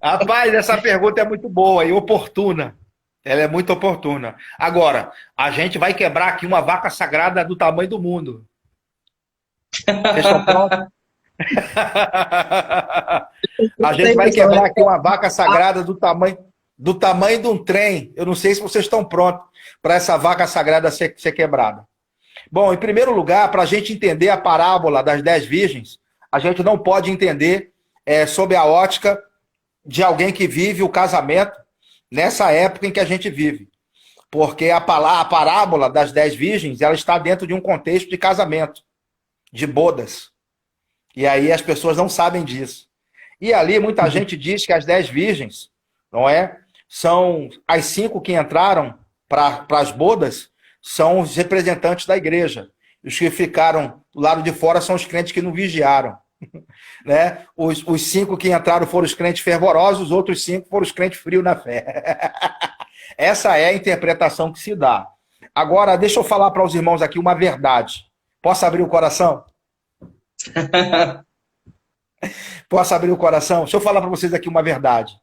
Rapaz, essa pergunta é muito boa e oportuna. Ela é muito oportuna. Agora, a gente vai quebrar aqui uma vaca sagrada do tamanho do mundo. Vocês estão prontos? A gente vai quebrar aqui uma vaca sagrada do tamanho de um trem. Eu não sei se vocês estão prontos para essa vaca sagrada ser quebrada. Bom, em primeiro lugar, para a gente entender a parábola das 10 virgens, a gente não pode entender sob a ótica de alguém que vive o casamento nessa época em que a gente vive. Porque a parábola das 10 virgens, ela está dentro de um contexto de casamento, de bodas. E aí as pessoas não sabem disso. E ali muita gente diz que as 10 virgens, não é? São as 5 que entraram para as bodas, são os representantes da igreja. Os que ficaram do lado de fora são os crentes que não vigiaram. Né? Os 5 que entraram foram os crentes fervorosos, os outros 5 foram os crentes frios na fé. Essa é a interpretação que se dá. Agora, deixa eu falar para os irmãos aqui uma verdade. Posso abrir o coração? Posso abrir o coração? Deixa eu falar para vocês aqui uma verdade.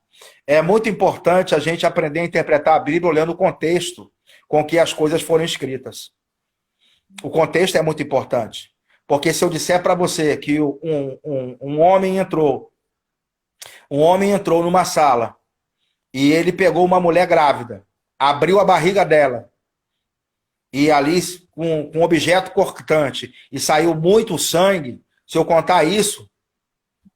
É muito importante a gente aprender a interpretar a Bíblia olhando o contexto com que as coisas foram escritas. O contexto é muito importante. Porque se eu disser para você que um homem entrou numa sala e ele pegou uma mulher grávida, abriu a barriga dela e ali com um objeto cortante e saiu muito sangue, se eu contar isso,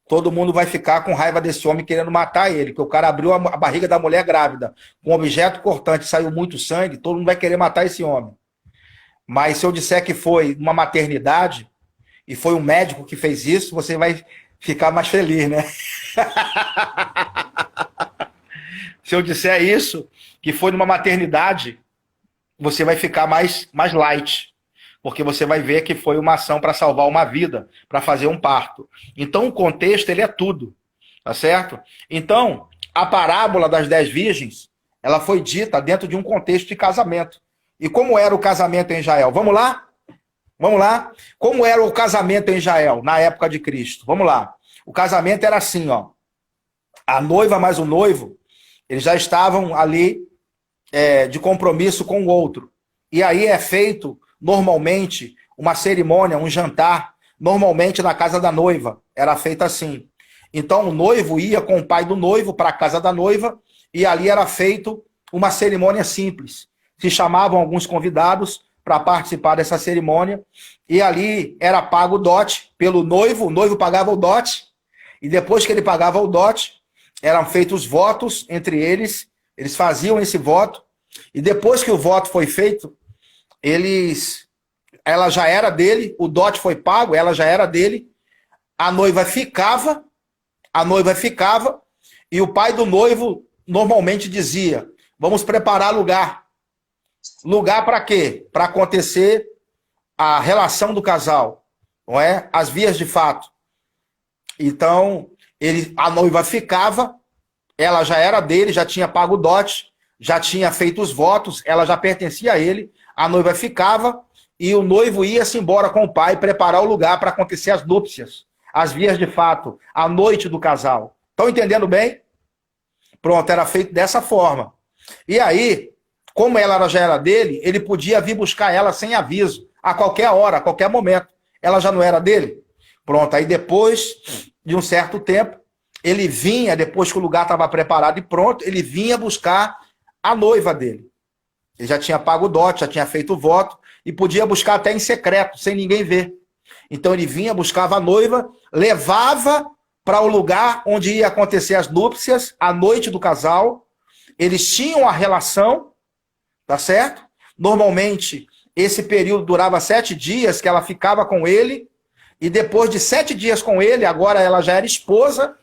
todo mundo vai ficar com raiva desse homem querendo matar ele, porque o cara abriu a barriga da mulher grávida com um objeto cortante e saiu muito sangue, todo mundo vai querer matar esse homem. Mas se eu disser que foi uma maternidade e foi um médico que fez isso, você vai ficar mais feliz, né? Se eu disser isso, que foi numa maternidade, você vai ficar mais light, porque você vai ver que foi uma ação para salvar uma vida, para fazer um parto. Então o contexto, ele é tudo, tá certo? Então, a parábola das 10 virgens, ela foi dita dentro de um contexto de casamento. E como era o casamento em Israel? Vamos lá? Vamos lá? Como era o casamento em Israel, na época de Cristo? Vamos lá. O casamento era assim, ó. A noiva mais o noivo, eles já estavam ali de compromisso com o outro. E aí é feito, normalmente, uma cerimônia, um jantar, normalmente na casa da noiva. Era feito assim. Então o noivo ia com o pai do noivo para a casa da noiva e ali era feito uma cerimônia simples. Se chamavam alguns convidados para participar dessa cerimônia, e ali era pago o dote pelo noivo, o noivo pagava o dote, e depois que ele pagava o dote, eram feitos votos entre eles faziam esse voto, e depois que o voto foi feito, ela já era dele, o dote foi pago, ela já era dele, a noiva ficava, e o pai do noivo normalmente dizia, vamos preparar lugar. Lugar para quê? Para acontecer a relação do casal, não é? As vias de fato. Então, a noiva ficava, ela já era dele, já tinha pago o dote, já tinha feito os votos, ela já pertencia a ele, a noiva ficava e o noivo ia-se embora com o pai preparar o lugar para acontecer as núpcias, as vias de fato, a noite do casal. Estão entendendo bem? Pronto, era feito dessa forma. E aí, como ela já era dele, ele podia vir buscar ela sem aviso, a qualquer hora, a qualquer momento. Ela já não era dele? Pronto, aí depois de um certo tempo, ele vinha, depois que o lugar estava preparado e pronto, ele vinha buscar a noiva dele. Ele já tinha pago o dote, já tinha feito o voto, e podia buscar até em secreto, sem ninguém ver. Então ele vinha, buscava a noiva, levava para o lugar onde ia acontecer as núpcias, a noite do casal. Eles tinham a relação, tá certo? Normalmente, esse período durava 7 dias que ela ficava com ele, e depois de 7 dias com ele, agora ela já era esposa,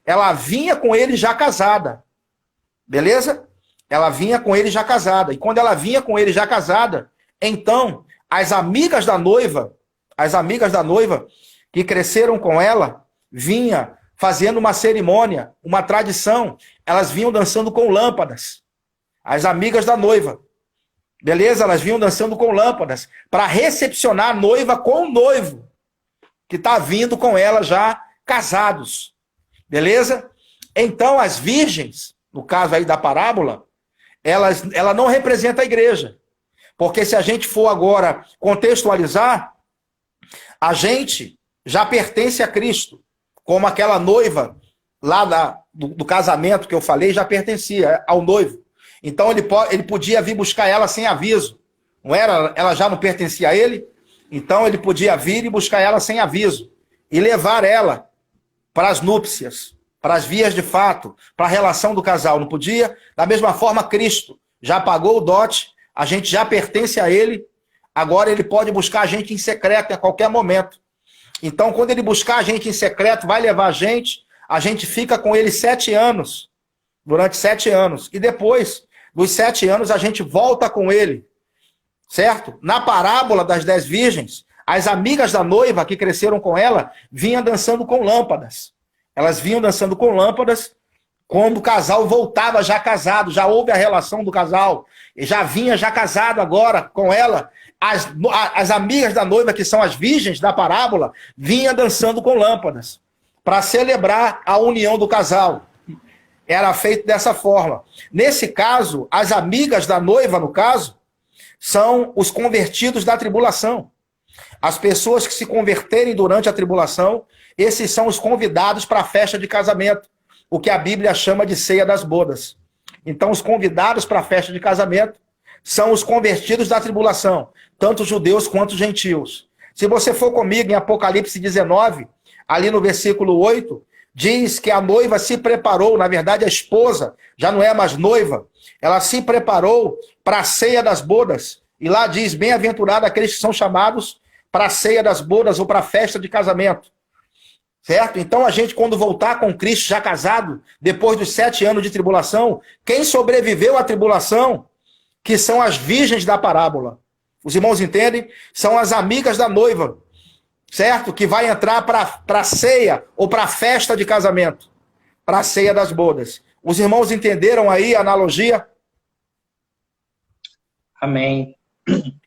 ela vinha com ele já casada, beleza? Ela vinha com ele já casada, e quando ela vinha com ele já casada, então, as amigas da noiva que cresceram com ela, vinha fazendo uma cerimônia, uma tradição, elas vinham dançando com lâmpadas. As amigas da noiva, beleza? Elas vinham dançando com lâmpadas para recepcionar a noiva com o noivo, que está vindo com ela já casados, beleza? Então, as virgens, no caso aí da parábola, ela não representa a igreja. Porque se a gente for agora contextualizar, a gente já pertence a Cristo, como aquela noiva lá do casamento que eu falei já pertencia ao noivo. Então ele podia vir buscar ela sem aviso. Não era? Ela já não pertencia a ele? Então ele podia vir e buscar ela sem aviso e levar ela para as núpcias, para as vias de fato, para a relação do casal. Não podia? Da mesma forma, Cristo já pagou o dote, a gente já pertence a ele, agora ele pode buscar a gente em secreto a qualquer momento. Então, quando ele buscar a gente em secreto, vai levar a gente fica com ele 7 anos, durante 7 anos. E depois dos 7 anos, a gente volta com ele, certo? Na parábola das 10 virgens, as amigas da noiva que cresceram com ela, vinham dançando com lâmpadas. Elas vinham dançando com lâmpadas, quando o casal voltava já casado, já houve a relação do casal, já vinha já casado agora com ela, as amigas da noiva, que são as virgens da parábola, vinham dançando com lâmpadas, para celebrar a união do casal. Era feito dessa forma. Nesse caso, as amigas da noiva, no caso, são os convertidos da tribulação. As pessoas que se converterem durante a tribulação, esses são os convidados para a festa de casamento, o que a Bíblia chama de ceia das bodas. Então, os convidados para a festa de casamento são os convertidos da tribulação, tanto judeus quanto gentios. Se você for comigo em Apocalipse 19, ali no versículo 8, diz que a noiva se preparou, na verdade a esposa já não é mais noiva, ela se preparou para a ceia das bodas. E lá diz, bem-aventurado aqueles que são chamados para a ceia das bodas ou para a festa de casamento. Certo? Então a gente, quando voltar com Cristo já casado, depois dos 7 anos de tribulação, quem sobreviveu à tribulação, que são as virgens da parábola. Os irmãos entendem? São as amigas da noiva, certo? Que vai entrar para a ceia ou para a festa de casamento, para a ceia das bodas. Os irmãos entenderam aí a analogia? Amém.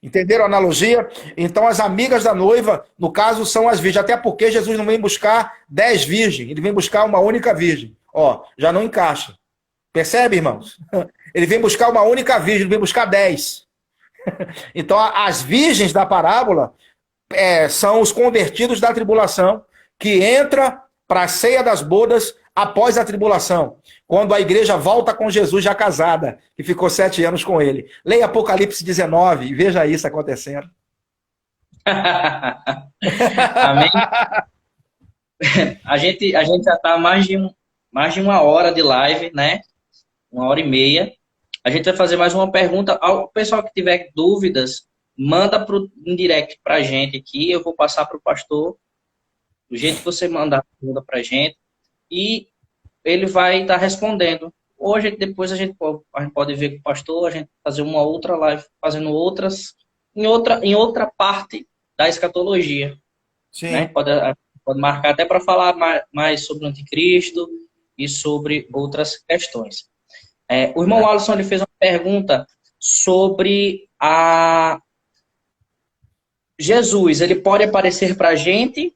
Entenderam a analogia? Então as amigas da noiva, no caso, são as virgens. Até porque Jesus não vem buscar 10 virgens, ele vem buscar uma única virgem. Ó, já não encaixa. Percebe, irmãos? Ele vem buscar uma única virgem, ele vem buscar 10. Então as virgens da parábola são os convertidos da tribulação, que entra para a ceia das bodas após a tribulação, quando a igreja volta com Jesus já casada, que ficou 7 anos com ele. Leia Apocalipse 19 e veja isso acontecendo. Amém? A gente já está mais de 1 hora de live, né? 1h30. A gente vai fazer mais uma pergunta. Ao pessoal que tiver dúvidas, manda em direct para a gente aqui. Eu vou passar para o pastor. Do jeito que você mandar a pergunta para a gente. E ele vai estar respondendo. Hoje, depois a gente pode ver com o pastor, a gente fazer uma outra live, fazendo outras, em outra parte da escatologia. Sim. Né? Pode marcar até para falar mais sobre o anticristo e sobre outras questões. O irmão Alisson ele fez uma pergunta sobre Jesus. Ele pode aparecer para a gente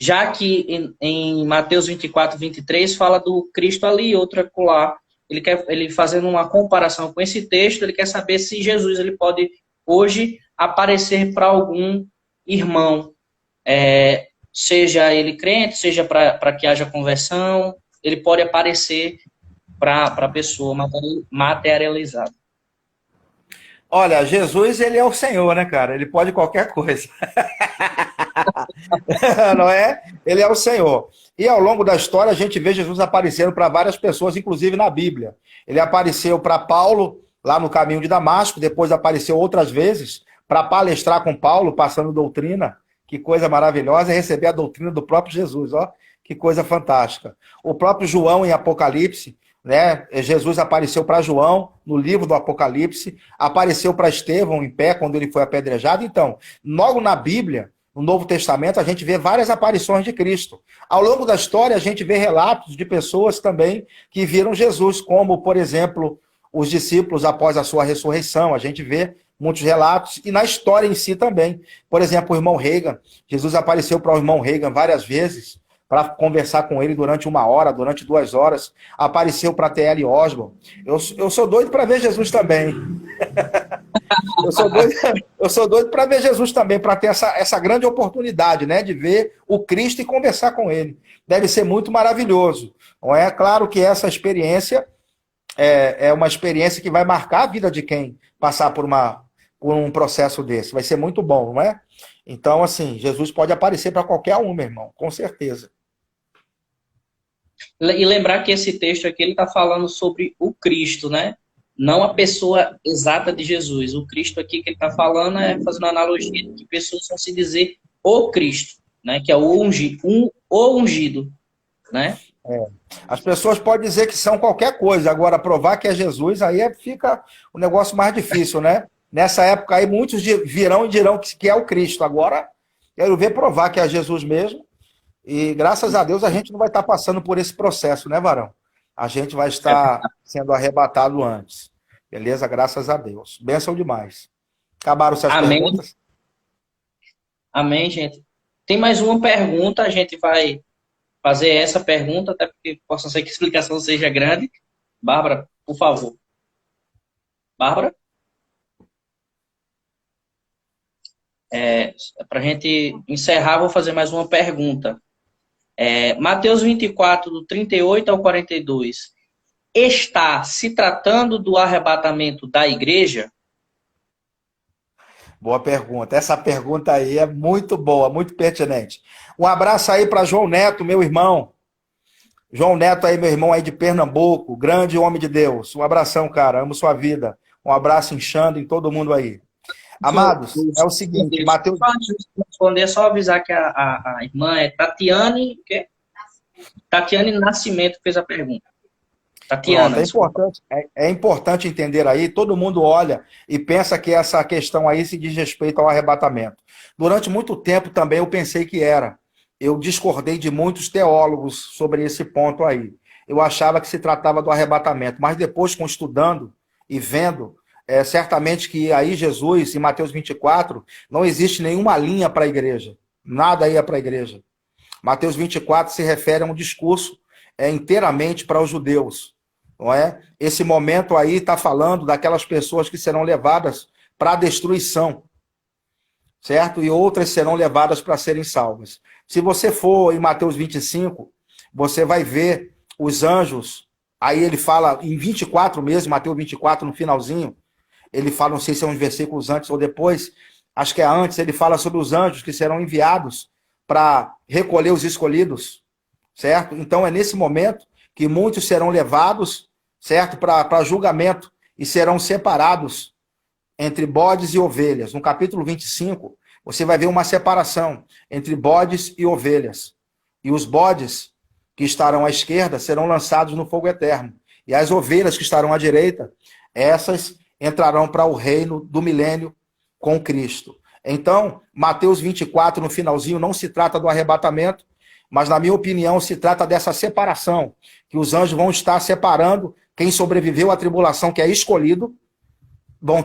já que em Mateus 24, 23 fala do Cristo ali, outra acolá. Ele fazendo uma comparação com esse texto, ele quer saber se Jesus ele pode hoje aparecer para algum irmão, seja ele crente, seja para que haja conversão, ele pode aparecer para a pessoa materializada. Olha, Jesus, ele é o Senhor, né, cara? Ele pode qualquer coisa. Não é? Ele é o Senhor. E ao longo da história, a gente vê Jesus aparecendo para várias pessoas, inclusive na Bíblia. Ele apareceu para Paulo, lá no caminho de Damasco, depois apareceu outras vezes para palestrar com Paulo, passando doutrina. Que coisa maravilhosa, receber a doutrina do próprio Jesus, ó. Que coisa fantástica. O próprio João, em Apocalipse, né? Jesus apareceu para João no livro do Apocalipse, apareceu para Estevão em pé quando ele foi apedrejado. Então, logo na Bíblia, no Novo Testamento, a gente vê várias aparições de Cristo. Ao longo da história, a gente vê relatos de pessoas também que viram Jesus, como, por exemplo, os discípulos após a sua ressurreição. A gente vê muitos relatos, e na história em si também. Por exemplo, o irmão Reagan. Jesus apareceu para o irmão Reagan várias vezes, para conversar com ele durante 1 hora, durante 2 horas. Apareceu para T.L. Osborne. Eu sou doido para ver Jesus também. Eu sou doido para ver Jesus também, para ter essa grande oportunidade, né, de ver o Cristo e conversar com ele. Deve ser muito maravilhoso. Não é? Claro que essa experiência é uma experiência que vai marcar a vida de quem passar por um processo desse. Vai ser muito bom, não é? Então, assim, Jesus pode aparecer para qualquer um, meu irmão, com certeza. E lembrar que esse texto aqui ele está falando sobre o Cristo, né? Não a pessoa exata de Jesus. O Cristo aqui que ele está falando fazendo uma analogia de que pessoas vão se dizer o Cristo, né? Que é o ungido, né? As pessoas podem dizer que são qualquer coisa, agora provar que é Jesus, aí fica o negócio mais difícil, né? Nessa época aí, muitos virão e dirão que é o Cristo. Agora, quero ver provar que é Jesus mesmo. E graças a Deus a gente não vai estar passando por esse processo, né, varão? A gente vai estar sendo arrebatado antes. Beleza? Graças a Deus. Bênção demais. Acabaram-se as perguntas? Amém, gente. Tem mais uma pergunta, a gente vai fazer essa pergunta, até porque possa ser que a explicação seja grande. Bárbara, por favor. Bárbara? Para a gente encerrar, vou fazer mais uma pergunta. Mateus 24, do 38 ao 42, está se tratando do arrebatamento da igreja? Boa pergunta. Essa pergunta aí é muito boa, muito pertinente. Um abraço aí para João Neto, meu irmão. João Neto aí, meu irmão aí de Pernambuco, grande homem de Deus. Um abração, cara. Amo sua vida. Um abraço inchando em todo mundo aí. Amados, é o seguinte, Mateus... Antes de responder, só avisar que a irmã é Tatiane... Tatiane Nascimento fez a pergunta. Tatiana. Pronto, é importante entender aí, todo mundo olha e pensa que essa questão aí se diz respeito ao arrebatamento. Durante muito tempo também eu pensei que era. Eu discordei de muitos teólogos sobre esse ponto aí. Eu achava que se tratava do arrebatamento, mas depois, com estudando e vendo, certamente que aí Jesus, em Mateus 24, não existe nenhuma linha para a igreja. Nada aí é para a igreja. Mateus 24 se refere a um discurso inteiramente para os judeus. Não é? Esse momento aí está falando daquelas pessoas que serão levadas para a destruição, certo? E outras serão levadas para serem salvas. Se você for em Mateus 25, você vai ver os anjos, aí ele fala em 24 mesmo, Mateus 24 no finalzinho, ele fala, não sei se é uns versículos antes ou depois, acho que é antes, ele fala sobre os anjos que serão enviados para recolher os escolhidos, certo? Então é nesse momento que muitos serão levados, certo, para julgamento e serão separados entre bodes e ovelhas. No capítulo 25, você vai ver uma separação entre bodes e ovelhas. E os bodes que estarão à esquerda serão lançados no fogo eterno. E as ovelhas que estarão à direita, essas entrarão para o reino do milênio com Cristo. Então, Mateus 24, no finalzinho, não se trata do arrebatamento, mas, na minha opinião, se trata dessa separação, que os anjos vão estar separando quem sobreviveu à tribulação, que é escolhido, vão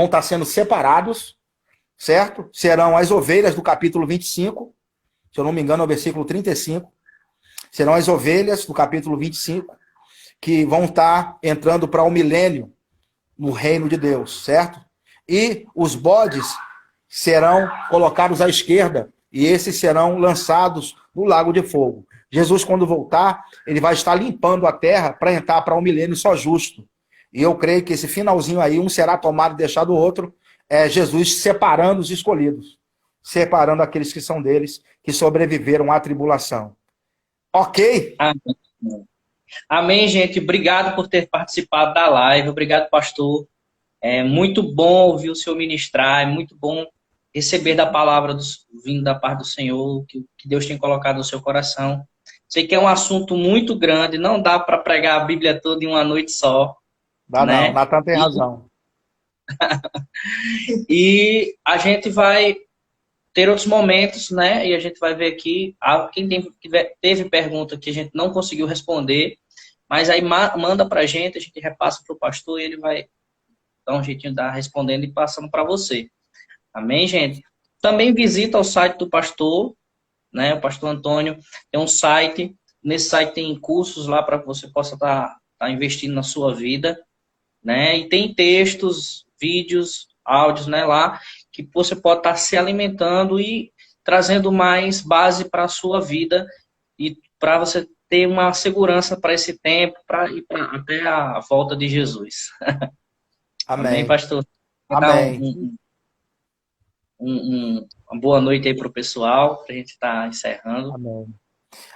estar sendo separados, certo? Serão as ovelhas do capítulo 25, se eu não me engano, é o versículo 35. Serão as ovelhas, do capítulo 25, que vão estar entrando para o milênio no reino de Deus, certo? E os bodes serão colocados à esquerda, e esses serão lançados no lago de fogo. Jesus, quando voltar, ele vai estar limpando a terra para entrar para um milênio só justo. E eu creio que esse finalzinho aí, um será tomado e deixado o outro, é Jesus separando os escolhidos, separando aqueles que são deles, que sobreviveram à tribulação. Ok? Amém. Amém, gente. Obrigado por ter participado da live. Obrigado, pastor. É muito bom ouvir o senhor ministrar. É muito bom receber da palavra vindo da parte do Senhor, que Deus tem colocado no seu coração. Sei que é um assunto muito grande. Não dá para pregar a Bíblia toda em uma noite só, Dá não, né? Natan tem razão. E a gente vai ter outros momentos, né? E a gente vai ver aqui. Quem teve pergunta que a gente não conseguiu responder, mas aí manda pra gente, a gente repassa pro pastor e ele vai dar um jeitinho de dar respondendo e passando para você. Amém, gente? Também visita o site do pastor, né? O pastor Antônio tem um site. Nesse site tem cursos lá para que você possa estar investindo na sua vida, né? E tem textos, vídeos, áudios, né? Lá que você pode estar se alimentando e trazendo mais base para a sua vida e para você ter uma segurança para esse tempo, para ir até a volta de Jesus. Amém, Amém. pastor? Vou dar Amém. uma boa noite aí para o pessoal, para a gente estar encerrando. Amém.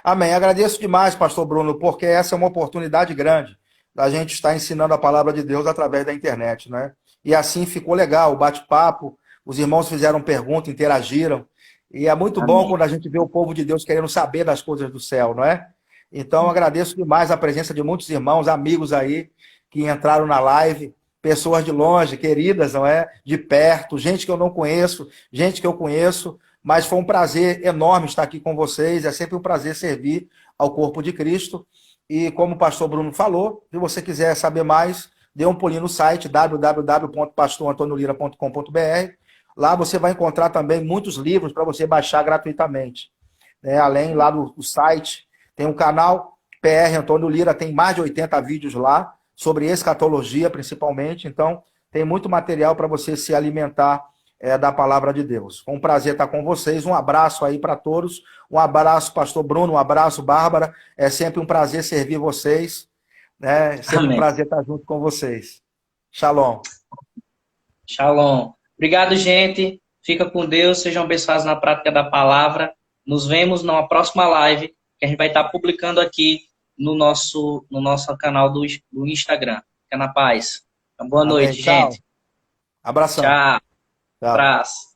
Amém. Agradeço demais, pastor Bruno, porque essa é uma oportunidade grande da gente estar ensinando a palavra de Deus através da internet, né? E assim ficou legal o bate-papo, os irmãos fizeram perguntas, interagiram, e é muito bom Amém. quando a gente vê o povo de Deus querendo saber das coisas do céu, não é? Então, agradeço demais a presença de muitos irmãos, amigos aí, que entraram na live, pessoas de longe, queridas, não é? De perto, gente que eu não conheço, gente que eu conheço, mas foi um prazer enorme estar aqui com vocês, é sempre um prazer servir ao corpo de Cristo. E como o pastor Bruno falou, se você quiser saber mais, dê um pulinho no site www.pastorantoniolira.com.br. Lá você vai encontrar também muitos livros para você baixar gratuitamente. Além lá do site, tem um canal PR Antônio Lira, tem mais de 80 vídeos lá, sobre escatologia principalmente, então tem muito material para você se alimentar da palavra de Deus. Foi um prazer estar com vocês, um abraço aí para todos, um abraço pastor Bruno, um abraço Bárbara, é sempre um prazer servir vocês, né? Sempre Amém. um prazer estar junto com vocês. Shalom. Shalom. Obrigado, gente. Fica com Deus, sejam abençoados na prática da palavra. Nos vemos numa próxima live, que a gente vai estar publicando aqui no nosso canal do Instagram. Fica na paz. Uma boa noite, Tchau. gente. Abração. Tchau. Tchau. Abraço.